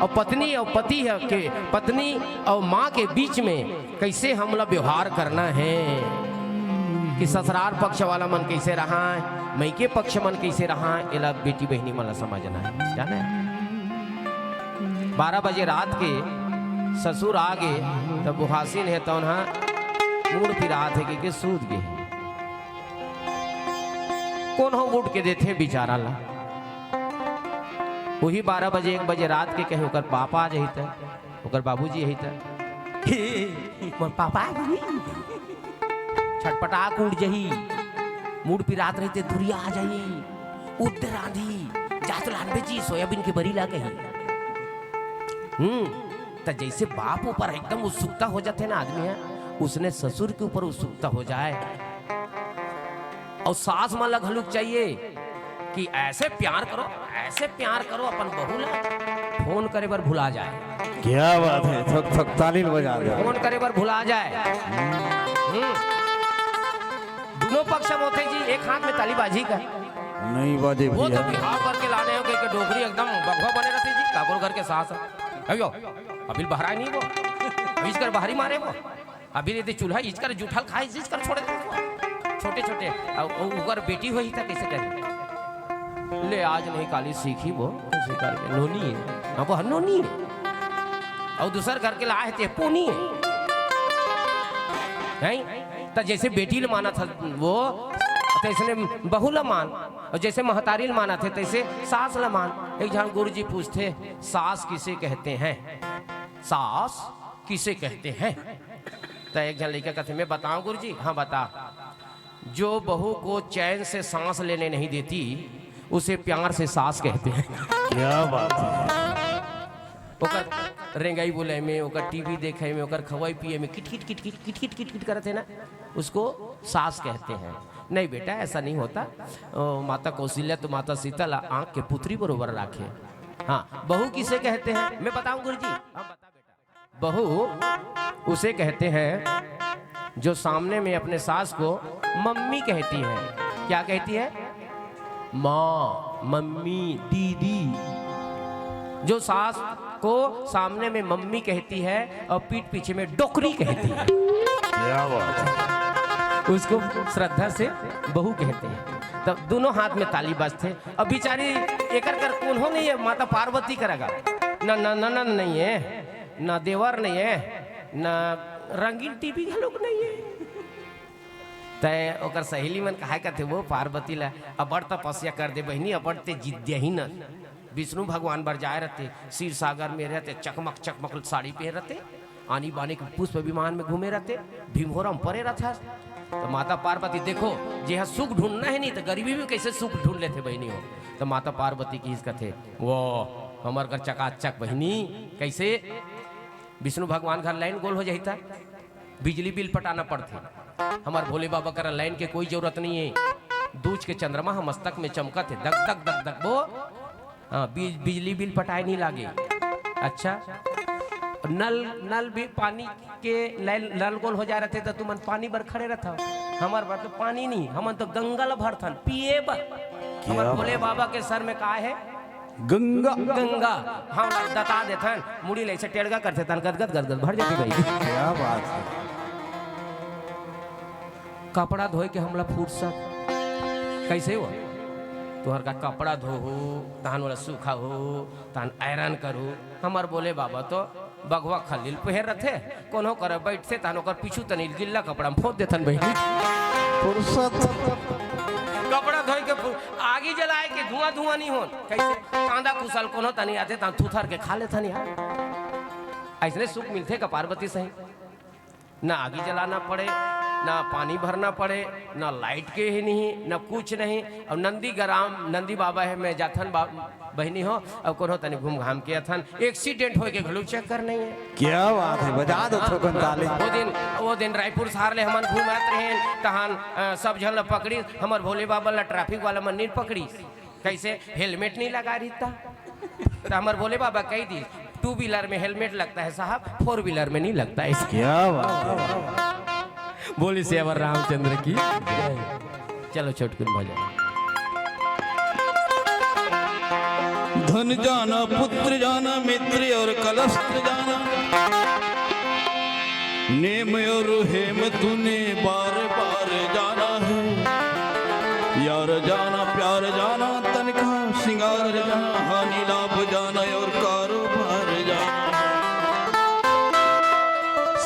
S2: और पत्नी और पति है के पत्नी और माँ के बीच में कैसे हमला व्यवहार करना है, कि ससुराल पक्ष वाला मन कैसे रहा है, मैके पक्ष मन कैसे रहा है, एला बेटी बहनी मन समझना है। जाने 12 बजे रात के ससुर आ गए तब बुहासिन है तो मूड पिरात है कि सूद गए, कौन हो उठ के देते बेचारा ला। वही 12 बजे 1 बजे रात के कहीं ओकर पापा आ जाही था, ओकर बाबूजी यही था, मोर पापा छटपटा उठ जही, मूड पिरात रहते दुरिया आ जाही, उठ रांधी जात लान बेची सोयाबीन के बरी ला कहीं। तो जैसे बाप ऊपर एकदम उत्सुकता हो जाते ना आदमी है, उसने ससुर के ऊपर उत्सुकता हो जाए। और सास माला घलुक चाहिए कि ऐसे प्यार करो, ऐसे प्यार करो अपन बहू ला फोन करे बर भुला जाए।
S3: क्या बात है, थक थक ताली बजा रहे
S2: फोन करे बर भुला जाए। दोनों पक्ष में होते जी, एक हाथ में तालीबाजी का
S3: नहीं बाजे
S2: वो तो
S3: भैया।
S2: बिहार करके लाने हो के डोगरी एकदम बगवा बने रहते जी, काकुर घर के सास अयो अभी बहरा नहीं वो बीच कर बाहरी मारे वो अभी रहते चूल्हा इच कर जूठल खाए इच कर छोड़े छोटे छोटे ऊपर बेटी हुई था कैसे करे ले आज नहीं काली सीखी वो कैसे करके नोनी है, अब वो नोनी है और दूसर घर के लाए थे पोनी है नहीं। तो जैसे बेटी ले माना था वो तैसे बहू ला मान, और जैसे महतारी ले माना थे तैसे सास ला मान। एक जन गुरुजी पूछते सास किसे कहते हैं, सास किसे कहते हैं। तो एक जन लड़का कहते मैं बताऊं गुरुजी, हाँ बता। जो बहू को चैन से सांस लेने नहीं देती उसे प्यार से सास कहते हैं।
S3: क्या बात है।
S2: ओकर रेंगाई बोले में, ओकर टीवी देखे में, ओकर खवाई पिए में kit kit kit kit kit kit kit kit करते ना, उसको सास कहते हैं। नहीं बेटा ऐसा नहीं होता, माता कौशल्या तो माता शीतल आंख के पुत्री बरोबर राखे। हाँ बहू किसे कहते हैं मैं बताऊं गुरुजी, हाँ बता बेटा। बहू उसे कहते हैं जो सामने में अपने सास को मम्मी कहती है। क्या कहती है? माँ, मम्मी, दीदी। जो सास को सामने में मम्मी कहती है और पीठ पीछे में डोकरी कहती है,
S3: क्या बात है।
S2: उसको श्रद्धा से बहू कहते हैं। तब दोनों हाथ में ताली बजते। अब बेचारी एकर कर कौन हो नहीं है, माता पार्वती करेगा ना, ननन नहीं है ना, देवर नहीं है ना, रंगीन टीवी का लोग नहीं है। तय ओकर सहेली मन कहा करते वो पार्वती ला अबड़ तपस्या कर दे बहनी, अबड़ ते जिद्या ही न। विष्णु भगवान बर जाए रहते, क्षीर सागर में रहते, चकमक चकमक साड़ी पहन रहते, आनी बानी के पुष्प विमान में घूमे रहते, भीमहोरम परे रहता। तो माता पार्वती देखो जे सुख ढूंढना है नहीं तो गरीबी में कैसे सुख ढूंढ लेते बहनी हो। तो माता पार्वती की इसका थे वो हमार घर चकाचक बहनी कैसे। विष्णु भगवान घर लाइन गोल हो जाता, बिजली बिल पटाना पड़ते। हमार भोले बाबा का लाइन के कोई जरूरत नहीं है, दूज के चंद्रमा हम मस्तक में चमकत है, दग दग दग दग वो हाँ बिजली बिल पटाए नहीं लागे। अच्छा नल भी पानी के नल गोल हो जा रहे थे तो तुम पानी बर खड़े रहता। हमार बार तो पानी नहीं, हम तो गंगा भर थन पिए बर। हमार भोले बाबा के सर में का है?
S1: गंगा।
S2: गंगा हम दता देथन, मुड़ी ले से टेड़गा करते तन गदगद गदगद भर जाती भाई।
S3: क्या बात है।
S2: कपड़ा धोए के हमला फुर्सत कैसे हो? तुहर का कपड़ा धो हो तहन वाला सूखा हो तहन आयरन करू। हमार बोले बाबा तो बगवा खलील पहर रथे, कोनो करे बैठते तहन ओकर पीछू तनी गिल्ला कपड़ा में फोड़ देथन बहिनी।
S3: फुर्सत
S2: कपड़ा धोए के आगी जलाए के धुआं धुआं नहीं हो कैसे। कांदा कुसल कोनो तनी आते तहन थुथर के खा लेथन यार। ऐसने सुख मिलते का पार्वती सही ना आगे जलाना पड़े ना पानी भरना पड़े ना लाइट के ही नहीं ना कुछ नहीं। और नंदी बाबा है मैं जाथन बहनी हो अब कोनो तनी घूम घाम के अथन एक्सीडेंट हो के घलू चेक कर नहीं है।
S3: क्या बात है, बजा दो ठोकन ताली।
S2: वो दिन रायपुर शहर ले हमन घूमत रहे तहान सब झन ला पकड़ी हमर भोले बाबा ला ट्रैफिक वाला मन नहीं पकड़ी कैसे हेलमेट नहीं लगा रही था तो हमर भोले बाबा कह दी 2 व्हीलर में हेलमेट लगता है साहब 4 व्हीलर में नहीं लगता है।
S3: क्या बात है।
S2: बोली सेवर रामचंद्र की। चलो छोटकुन भजन।
S1: धन जाना पुत्र जाना मित्र और कलस्त्र जाना नेम और हेम तूने बार बार जाना है। यार जाना प्यार जाना तनखा सिंगार जाना हानि लाभ जाना और कारोबार जाना।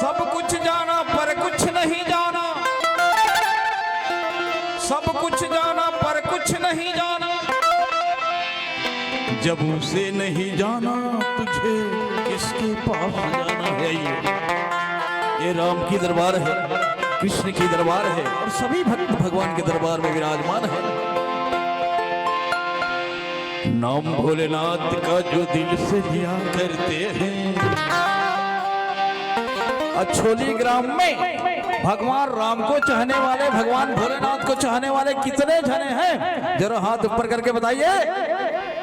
S1: सब कुछ जाना पर कुछ नहीं जाना, सब कुछ जाना पर कुछ नहीं जाना। जब उसे नहीं जाना तुझे किसके पास जाना है। ये राम की दरबार है, कृष्ण की दरबार है और सभी भक्त भगवान के दरबार में विराजमान है। नाम भोलेनाथ का जो दिल से लिया करते हैं। अछोली ग्राम में भगवान राम को चाहने वाले भगवान भोलेनाथ को चाहने वाले कितने जने हैं जरा हाथ ऊपर करके बताइए।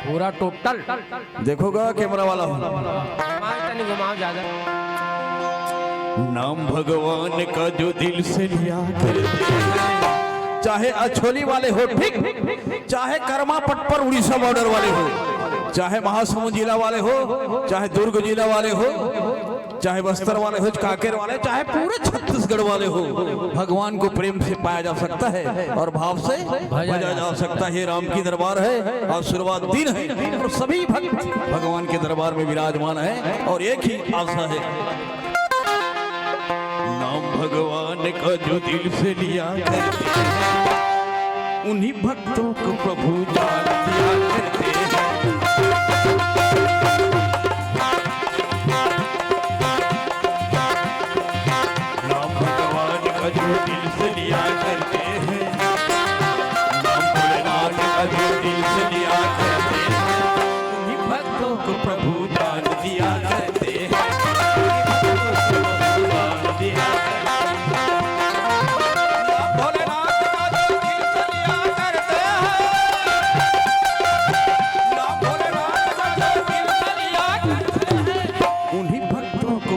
S2: पूरा टोटल
S1: देखोगा कैमरा वाला हो।
S2: घुमाओ ज्यादा।
S1: नाम भगवान का जो दिल से लिया करते हैं। चाहे अछोली वाले हो ठीक, चाहे कर्मा पट पर उड़ीसा बॉर्डर वाले हो, चाहे महासमुंद जिला वाले हो, चाहे दुर्ग जिला वाले हो, चाहे बस्तर वाले हो, कांकेर वाले, चाहे पूरे छत्तीसगढ़ वाले हो, भगवान को प्रेम से पाया जा सकता है और भाव से भजा जा सकता है। राम की दरबार है और शुरुआत दिन है और सभी भक्त भगवान के दरबार में विराजमान है और एक ही आशा है। नाम भगवान का जो दिल से लिया करते हैं उन्हीं भक्तों को प्रभु जान दिया करते हैं। नाम भगवान का जो दिल से लिया करते हैं, नाम भोलेनाथ का जो दिल से लिया करते हैं उन्हीं भक्तों को प्रभु जान दिया करते हैं।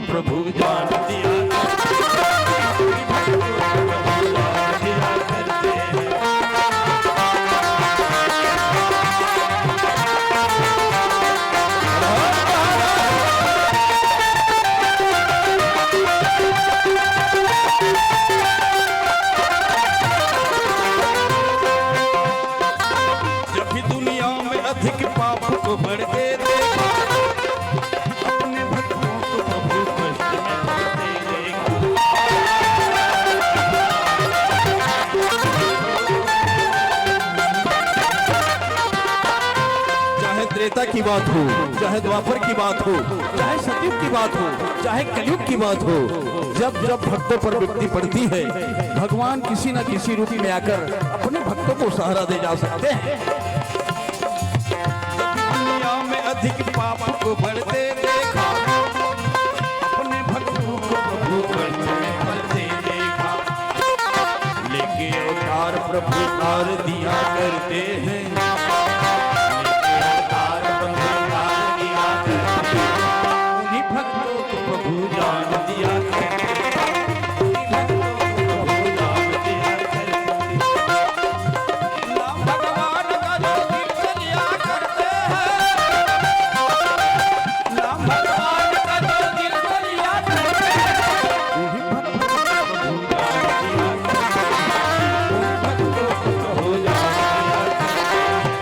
S1: प्रभु जान दिया जब भी दुनिया में अधिक पाप को बढ़ते देखा अपने भक्तों को प्रभु कष्ट में पड़ते देखा। चाहे त्रेता की बात हो, चाहे द्वापर की बात हो, चाहे सतयुग की बात हो, चाहे कलयुग की बात हो, जब जब भक्तों पर विपत्ति पड़ती है भगवान किसी न किसी रूप में आकर अपने भक्तों को सहारा दे जा सकते हैं। दुनिया में अधिक पाप को बढ़ते देखा अपने भक्तों को प्रभु कष्ट में पड़ते देखा। लेके अवतार प्रभु तार दिया करते हैं, लेके अवतार प्रभु तार दिया करते हैं। उन्हीं भक्तों को प्रभु जान दिया करते हैं, उन्हीं भक्तों को प्रभु जान दिया करते हैं। नाम भगवान का जो दिल से लिया करते हैं, नाम भगवान का जो दिल से लिया करते हैं उन्हीं भक्तों को प्रभु जान दिया करते हैं, उन्हीं भक्तों को प्रभु जान दिया करते हैं।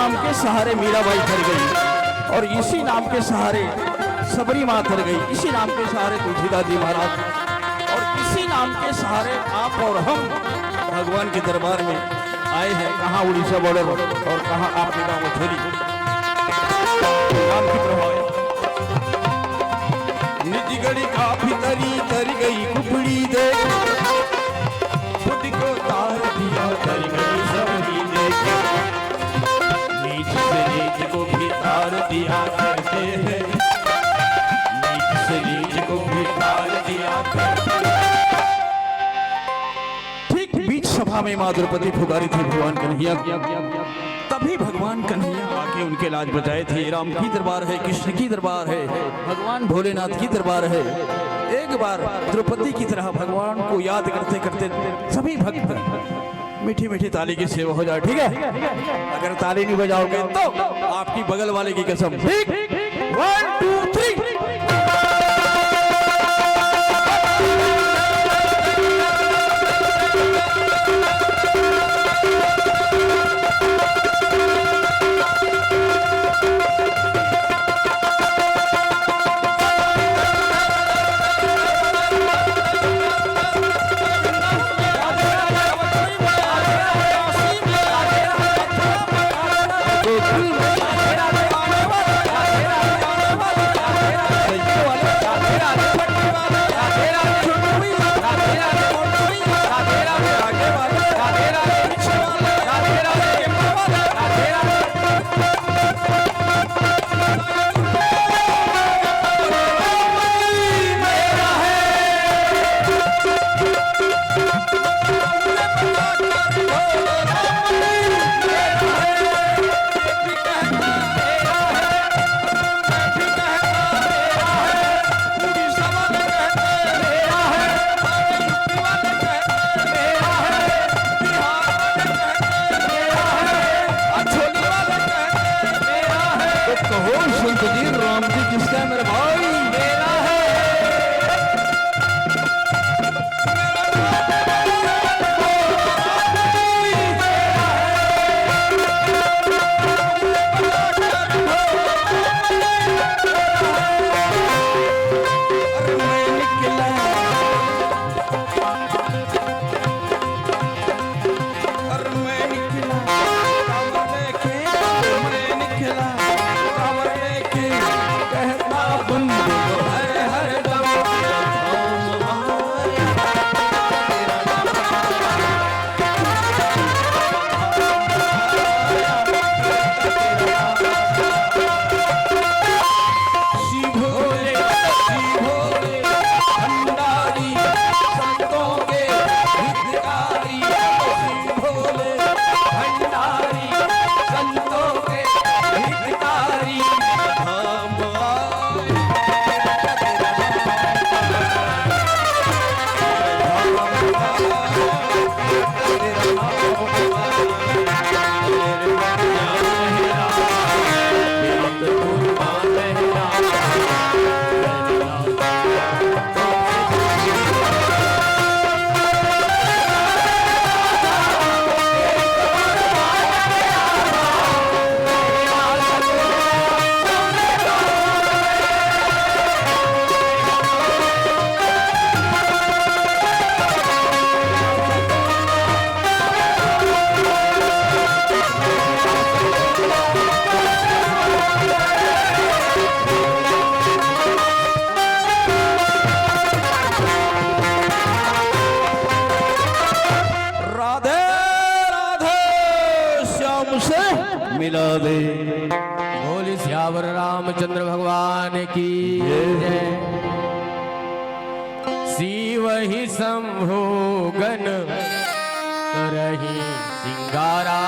S1: नाम के सहारे मीराबाई तर गई और इसी नाम के सहारे सबरी माँ तर गई, इसी नाम के सहारे तुलसीदास जी महाराज, और इसी नाम के सहारे आप और हम भगवान के दरबार में आए हैं। कहाँ उड़ीसा बॉर्डर और कहाँ आपके गाँव मछली राम की प्रभाव। निजी गड़ी काफी तरी गई कुपड़ी दे, खुद को तार दिया तर गई सबरी देख, नीच से नीच को भी तार दिया करते हैं, नीच से नीच को भी तार दिया करते हैं। ठीक बीच सभा में मां द्रौपदी पुकारी थी भगवान कन्हैया, तभी भगवान कन्हैया आके उनके लाज बचाए थे। राम की दरबार है, कृष्ण की दरबार है, भगवान भोलेनाथ की दरबार है। एक बार द्रौपदी की तरह भगवान को याद करते करते सभी भक्त मीठी मीठी ताली की सेवा हो जाए, ठीक है? अगर ताली नहीं बजाओगे तो आपकी बगल वाले की कसम। ठीक, 1 2 3। राम जी किसका है मेरे भाई? मेरा है। मिला दे।
S2: बोली सियावर रामचंद्र भगवान की जय। शिव ही शंभो गण करही सिंगारा,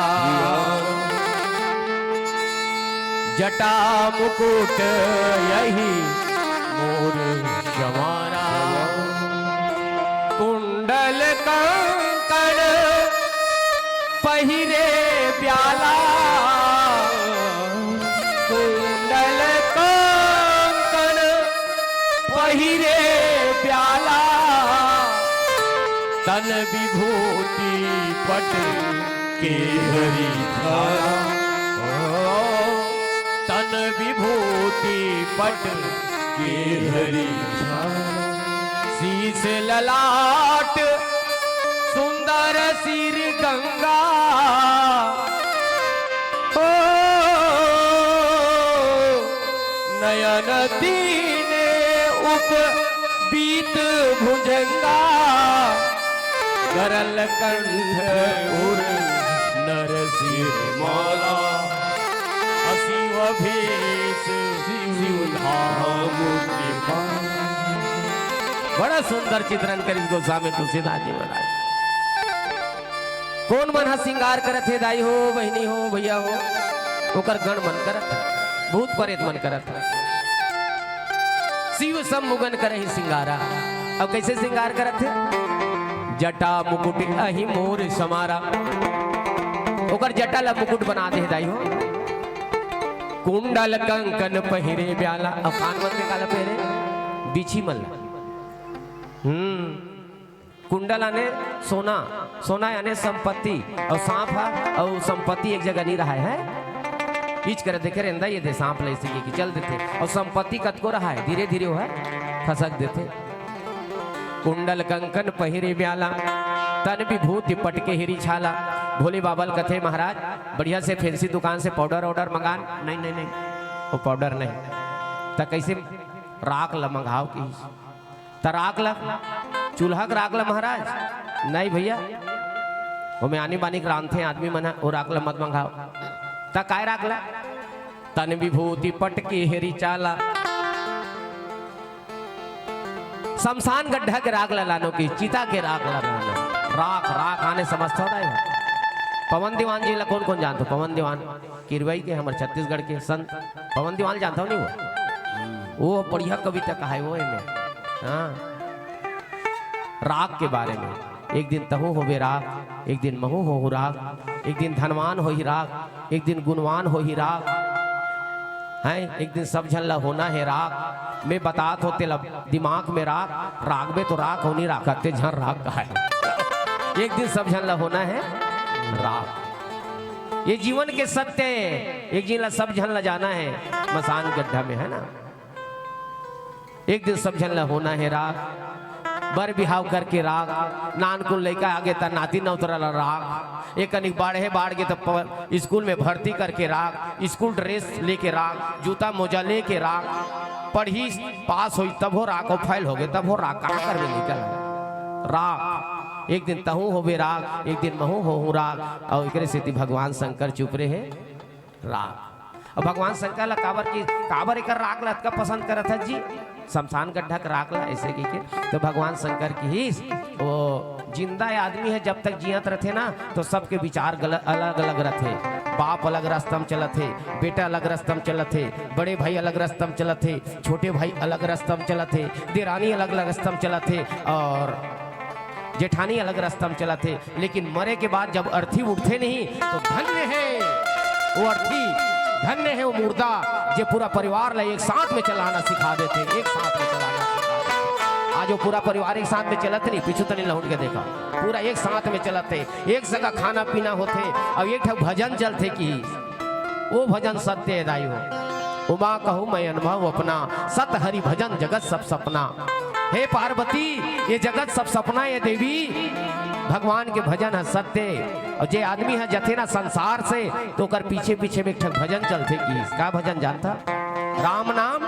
S2: जटा मुकुट यही मोर जमारा, कुंडल कंकण पहिरे प्याला, कुंडल कंकण पहिरे प्याला, तन विभूति पट के हरि छाया। विभूति पट के हरी शीश ललाट सुंदर सिर गंगा ओ नयन दीने उप बीत भुजंगा करल कंठ उर नर सिर माला असीव भेष शिवधाम बड़ा सुंदर चित्रण कर गोस्वामी तुलसीदास जी महाराज। कौन मन हा श्रृंगार करत है दाई हो बहनी हो भैया हो ओकर गण मन करत है भूत प्रेत मन करत है शिव सम्मुगन करे ही श्रृंगारा। अब कैसे श्रृंगार करत है जटा मुकुट अहि मोर समारा ओकर जटा ला मुकुट बना दे दाई हो कुंडल कंकन पहिरे ब्याला अब कान मन में काला पहिरे बिछी मल कुंडल आने सोना सोना यानी संपत्ति और सांप है और संपत्ति एक जगह नहीं रहा है इच कर देखे रेंदा ये दे सांप ले इसी की चल देते और संपत्ति कत को रहा है धीरे धीरे वो है खसक देते कुंडल कंकन पहिरे ब्याला तन विभूति पटके हिरी छाला। भोले बाबा कथे महाराज बढ़िया से फैंसी दुकान से पाउडर ऑर्डर मंगान नहीं नहीं नहीं वो पाउडर नहीं तो कैसे राख ल मंगाओ की तो राख ल चूल्हा का राख ल महाराज नहीं भैया वो में आनी बानी क्रांत थे आदमी मना वो राख ल मत मंगाओ ता काय राख ल तन विभूति पटके हेरी चाला शमशान गड्ढा के राख लानो की चिता के राख लानो राख राख आने समझता है पवन दीवान जी ला कौन कौन जानते हो पवन दीवान किरवई के हमारे छत्तीसगढ़ के संत पवन दीवान जानता हो नहीं वो बढ़िया कविता कहा है वो में हाँ राग के बारे में एक दिन तहु हो बे राग एक दिन महु हो राग एक दिन धनवान हो ही राग एक दिन गुणवान हो ही राग है एक दिन सब झल्ला होना है राग मैं बातात होते लब दिमाग में राग राग में तो राग होनी राखते झर राग का है एक दिन सब झल्ला होना है राग ये जीवन के सत्य एक दिन सब झल्ला जाना है मसान गड्ढा में है ना एक दिन सब झल्ला होना है राग बर बिहाव करके राग नान को लेकर आगे तक नाती न उतरल राग एक कनिक बाढ़े बाढ़ के तब स्कूल में भर्ती करके राग स्कूल ड्रेस लेके राग जूता मोजा लेके राग पढ़ी पास हुई तब हो राग और फेल हो गए तब हो राग कहाँ कर निकल राग एक दिन तहु हो बे राग एक दिन महू हो राग और एक से भगवान शंकर चुप रहे राग और भगवान शंकर ला काबर एक राग ला का पसंद करत है जी शमशान गड्ढा का राग ला ऐसे की के तो भगवान शंकर की ही वो जिंदा आदमी है जब तक जियत रहते ना तो सबके विचार अलग अलग रहते बाप अलग रास्ता में चलत है बेटा अलग रास्ता में चलत है बड़े भाई अलग रास्ता में चलत है छोटे भाई अलग रास्ता में चलत है देरानी अलग अलग रास्ता में चलत है और जेठानी अलग रास्ता में चला थे लेकिन मरे के बाद जब अर्थी उठते नहीं तो धन्य है वो अर्थी धन्य है वो मुर्दा जो पूरा परिवार ला एक साथ में चलाना सिखा देते एक साथ में चलाना आज वो पूरा परिवार एक साथ में चलते नहीं पीछू तनी लौट के देखा पूरा एक साथ में चलते एक जगह खाना पीना होते अब एक भजन चलते कि वो भजन सत्य है दाई हो उमा कहूँ मैं अनुभव अपना सत हरि भजन जगत सब सपना हे पार्वती ये जगत सब सपना है देवी भगवान के भजन है सत्य और जे आदमी है जथे ना संसार से तो कर पीछे पीछे में एक भजन चलते की इसका भजन जानता राम नाम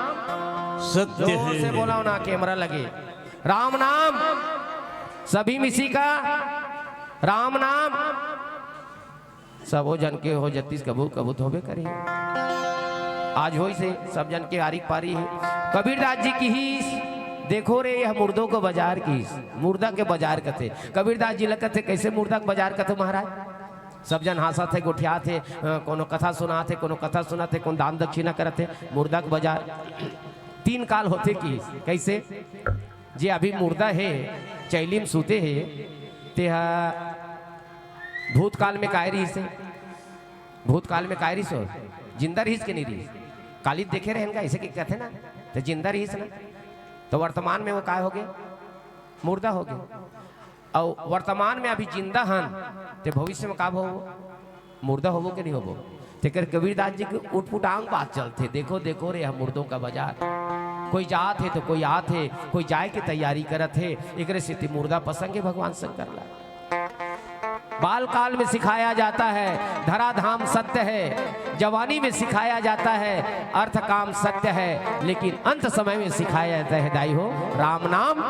S1: सत्य है
S2: से बोला ना कैमरा लगे राम नाम सभी मिसी का राम नाम सब हो जन के हो जतीस कबू कबूत होबे करे आज हो से सब जन के आरिक पारी है कबीरदास जी की ही देखो रे यह मुर्दों को बाजार की मुर्दा के बाजार कथे कबीरदास जी लगते कैसे मुर्दा के बाजार कथे महाराज सब जन हंसा थे गोठिया थे कोनो कथा सुना थे कोनो कथा सुना थे कोनो दान दक्षिणा करते मुर्दा के बाजार तीन काल होते की कैसे जे अभी मुर्दा है चैली में सूते है ते भूतकाल में काय रही से भूतकाल में काय रही सो जिंदा रही के नहीं रही काली देखे रहेगा ऐसे की कहते ना तो जिंदा रही ना तो वर्तमान में वो काय हो गया मुर्दा हो गया और वर्तमान में अभी जिंदा हन तो भविष्य में का हो मुर्दा होबो के नहीं होबो तेकर कबीरदास जी के उठपुटांग बात चलते, देखो देखो रे हम मुर्दों का बाजार, कोई जात है तो कोई आत है, कोई जाए की तैयारी करत है, एकरे से मुर्दा पसंद है भगवान शंकर ला। बाल काल में सिखाया जाता है धराधाम सत्य है, जवानी में सिखाया जाता है अर्थ काम सत्य है, लेकिन अंत समय में सिखाया जाता है दाई हो राम नाम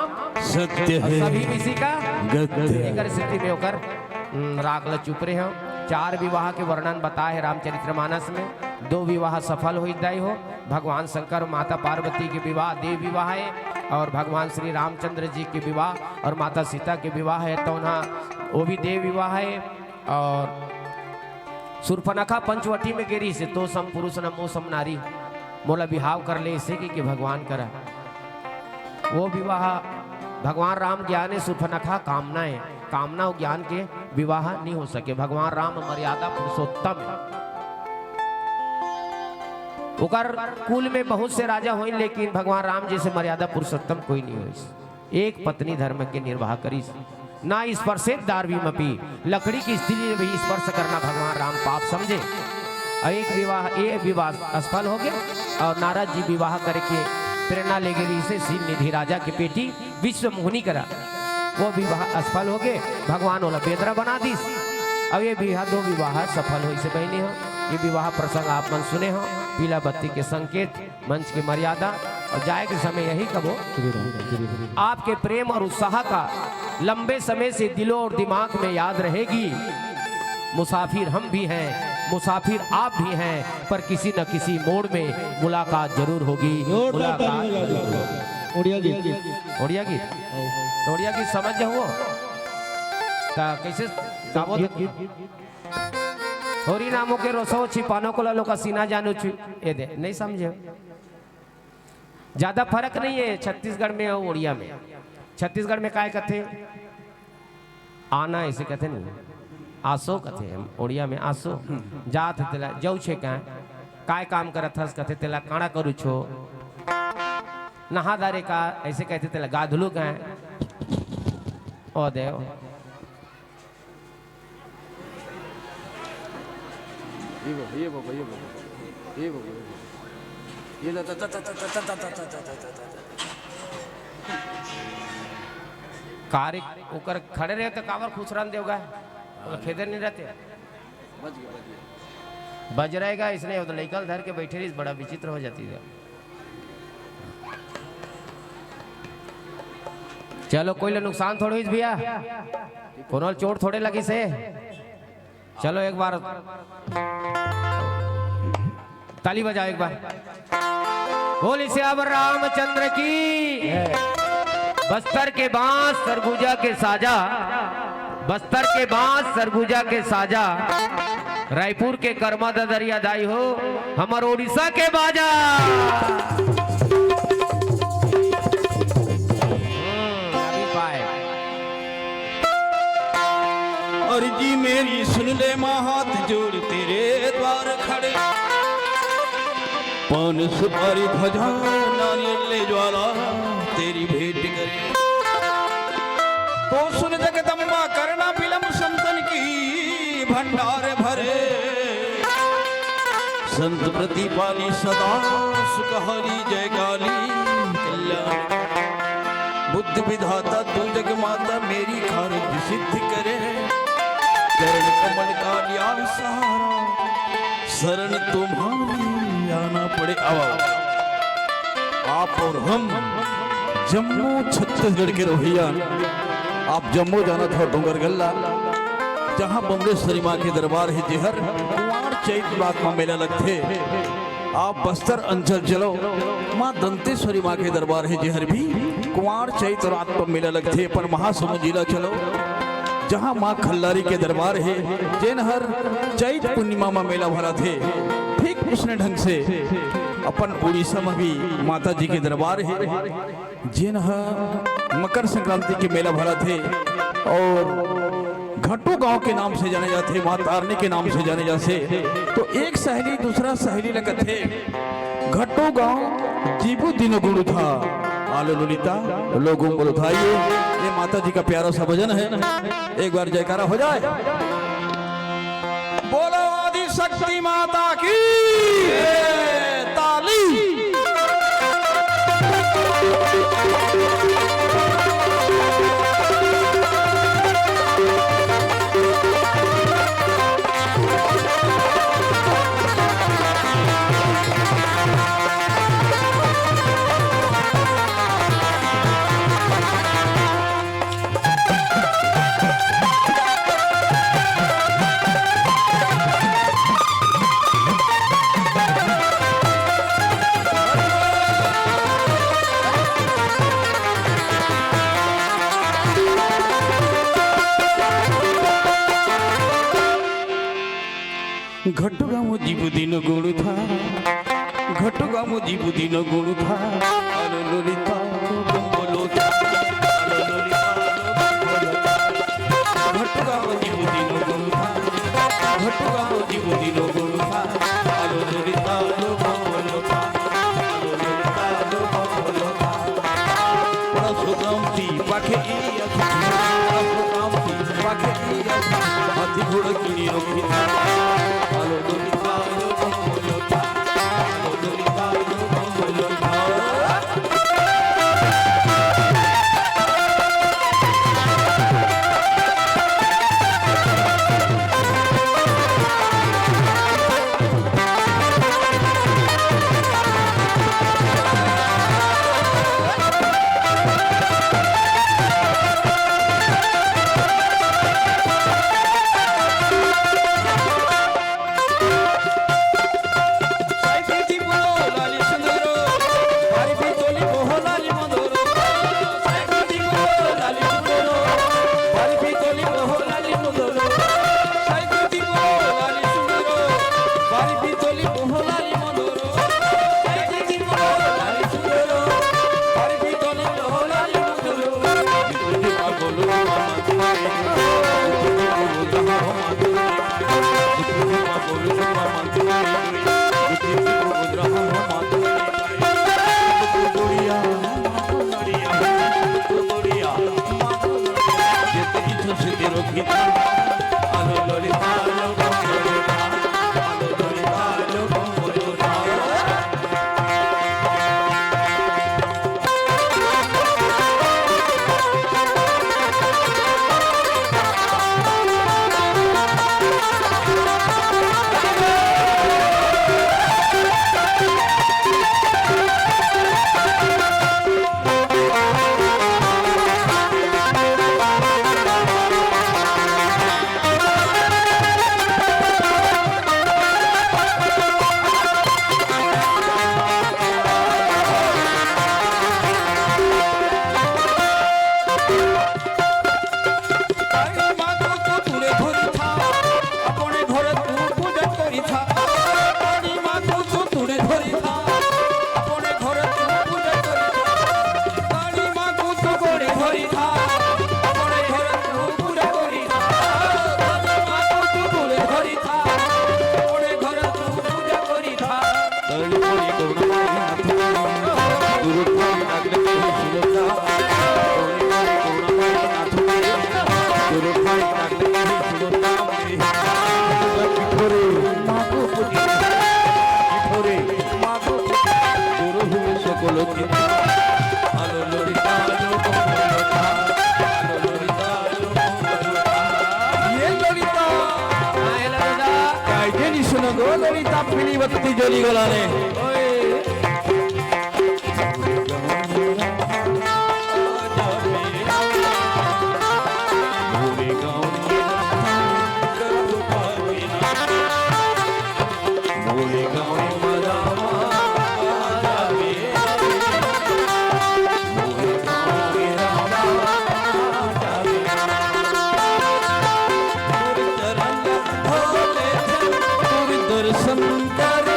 S1: सत्य है
S2: सभी किसी का
S1: गत्य।
S2: एकर स्थिति में होकर राग ल चुप रहे हम। 4 विवाह के वर्णन बताए है रामचरितमानस में, 2 विवाह सफल हो दाई हो, भगवान शंकर और माता पार्वती के विवाह देव विवाह है, और भगवान श्री रामचंद्र जी के विवाह और माता सीता के विवाह है तो ना वो भी देव विवाह है। और सुरफनखा पंचवटी में गिरी से तो सम पुरुष न मो सम नारी, मोला बिहाव कर ले इसे कि भगवान करा, वो विवाह भगवान राम ज्ञान है, सुरफनखा कामना है, कामना और ज्ञान के विवाह नहीं हो सके। भगवान राम मर्यादा पुरुषोत्तम है, उकर कुल में बहुत से राजा हुए, लेकिन भगवान राम जैसे मर्यादा पुरुषोत्तम कोई नहीं हुई। एक पत्नी धर्म के निर्वाह करी, ना स्पर्शे दार्वीमपि, लकड़ी की स्त्री में भी स्पर्श करना भगवान राम पाप समझे। और एक विवाह असफल हो गया, और नारद जी विवाह करके प्रेरणा ले गई से श्री निधि राजा की बेटी विश्व मोहिनी करा, वो विवाह असफल हो गए, भगवान ओला बेदरा बना दी। अब ये 2 विवाह सफल हो इसे बहनी हो, ये विवाह प्रसंग आप मन सुने हो, पीला बत्ती के संकेत, मंच की मर्यादा, और जाए के समय यही कबो आपके प्रेम और उत्साह का लंबे समय से दिलों और दिमाग में याद रहेगी। मुसाफिर हम भी हैं, मुसाफिर आप भी हैं, पर किसी न किसी मोड़ में मुलाकात जरूर होगी। मुलाकात
S4: ओडिया गीत
S2: ओडिया गीत तो ओडिया गीत समझ जाओ कैसे गावो होरी नामों के रोसो छिपानो को लालो का सीना जानो छु ए दे नहीं समझे, ज्यादा फर्क नहीं है छत्तीसगढ़ में और ओडिया में। छत्तीसगढ़ में काय कहते आना ऐसे कहते नहीं, आसो कहते हम ओडिया में आसो। जात तेला जाऊ छे काय काम करत हस कहते तेला काड़ा करू छो, नहा दारे का ऐसे कहते तेला गाधलू का ओ देव कार्य ऊपर खड़े रहे तो कावर खुशरान देगा, खेदर नहीं रहते बज रहेगा, इसलिए तो लैकल धर के बैठे रही, बड़ा विचित्र हो जाती है। चलो कोई ले नुकसान थोड़ी भैया, कोनो चोट थोड़े लगी से। चलो एक बार ताली बजाओ एक बार, बोली श्यावर रामचंद्र की। बस्तर के बांस सरगुजा के साजा, बस्तर के बांस सरगुजा के साजा, रायपुर के कर्मा दरिया दाई हो, हमार ओडिशा के बाजा।
S1: अर्जी मेरी सुन ले माँ, हाथ जोड़ तेरे द्वार खड़े, पान सुपारी ध्वजा नारियल ले ज्वाला तेरी भेंट करे। तो सुन जगदम्बा करना विलंब संतन की भंडार भरे, संत प्रतिपाली सदा सुखहरी जय काली कल्याण। बुद्ध विधाता तू जग माता मेरी खारज सिद्ध करे, चरण कमल का लिया सहारा, शरण तुम्हारी आना पड़े। आप और हम जम्मू छत्तीसगढ़ के रोहिया, आप जम्मू जाना था डोंगर गल्ला, जहाँ बमलेश्वरी माँ के दरबार है जेहर कुंवार चैत बाग में मेला लगते। आप बस्तर अंचल चलो, माँ दंतेश्वरी माँ के दरबार है जेहर भी कुंवार चैत रात पर मेला लगते। पर महासमुंद जिला चलो, जहाँ माँ खल्लारी के दरबार है, जैन हर चैत पूर्णिमा में मेला भरा थे। ठीक उसने ढंग से अपन उड़ीसा में भी माता जी के दरबार है, जिन मकर संक्रांति के मेला भरा थे। और घट्टू गांव के नाम से जाने जाते, माँ तारनी के नाम से जाने जाते। तो एक सहेली दूसरा सहेली लगत थे, घट्टू गांव जीबू दिनो गुरु था, आलो ललिता लोगों को उठाइए। ये माता जी का प्यारा सा भजन है, एक बार जयकारा हो जाए। बोलो आदि शक्ति माता की ताली। घटगाम जीवदिन गुण था, घटगाम जीवदिन गुण था, आलो ललिता बम्बलो था, आलो ललिता बम्बलो था। घटगाम जीवदिन गुण था, घटगाम जीवदिन गुण था, आलो ललिता बम्बलो था, आलो ललिता बम्बलो था। परशुराम थी पाखे आछी, परशुराम थी पाखे आछी, हाथी घोड़ा किनी रखी था। ललिता पीली बत्ती जली गलाने दर्शन कर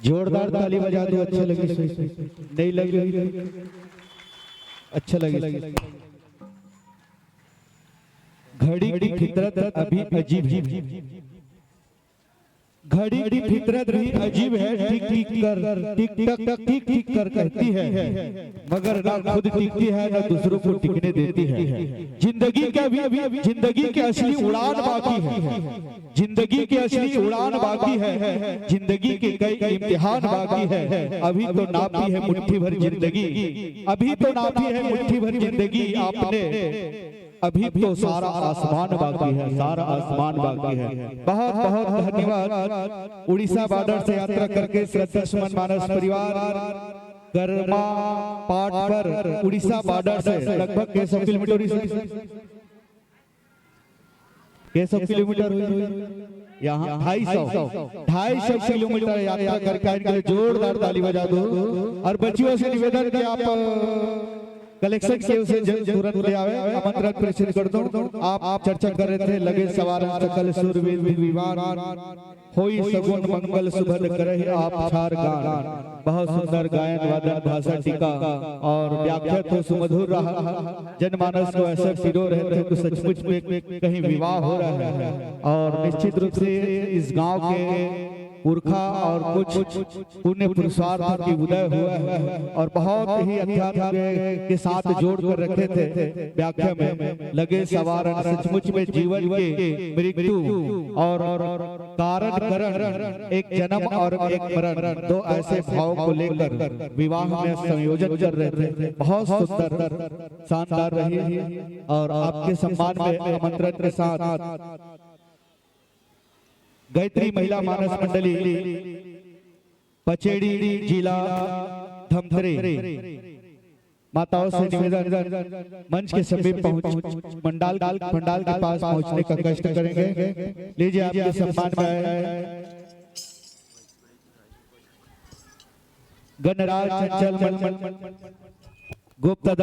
S4: जोरदार ताली बजा दो, अच्छा लगे। नहीं लगे, अच्छा लगे। घड़ी की फितरत अभी अजीब है, घड़ी की फितरत भी अजीब है। टिक टिक कर, टिक टक टिक टिक कर करती है, मगर ना खुद टिकती है ना दूसरों को टिकने देती है। जिंदगी का भी जिंदगी की असली उड़ान बाकी है, जिंदगी की असली उड़ान बाकी है, जिंदगी के कई इम्तिहान बाकी है। अभी तो नापी है मुट्ठी भर जिंदगी, अभी तो नापी है मुट्ठी भर जिंदगी आपने, अभी तो सारा आसमान बाकी है, सारा आसमान बाकी है। बहुत बहुत धन्यवाद। उड़ीसा बॉर्डर से यात्रा करके श्रद्धा सुमन मानस परिवार गरमा पाट पर उड़ीसा बॉर्डर से लगभग 100 किलोमीटर हुई, यहाँ 250 किलोमीटर यात्रा करके जोरदार ताली बजा दो। और बच्चियों से निवेदन कि आप कलेक्शन के उसे तुरंत ले आवे, आमंत्रण प्रेषित कर दो। आप चर्चा कर रहे थे, लगे सवार सकल सुरवीर विवान होई सगुन मंगल सुभद करहि आप छार गान। बहुत सुंदर गायन वादन भाषा टीका और व्याख्या तो सुमधुर रहा। जनमानस को ऐसा सिरो रहे थे कि सचमुच में कहीं विवाह हो रहा है। और निश्चित रूप से इस गांव के पुरखा और कुछ पुण्य पुरुषार्थ की उदय हुआ है और बहुत ही अध्यात्म के साथ जोड़ कर रखे थे। व्याख्या में लगे सवार सचमुच में जीवन के मृत्यु और कारण करण, एक जन्म और एक मरण, दो ऐसे भाव को लेकर विवाह में संयोजन कर रहे थे। बहुत सुंदर शानदार रही। और आपके सम्मान में आमंत्रण के साथ गायत्री महिला मानस मंडली पचेड़ी जिला धमतरी माताओं से निवेदन मंच के समीप पहुंच पंडाल के पास पहुंचने का कष्ट करेंगे। लीजिए आपके सम्मान में गणराज चंचल गुप्ता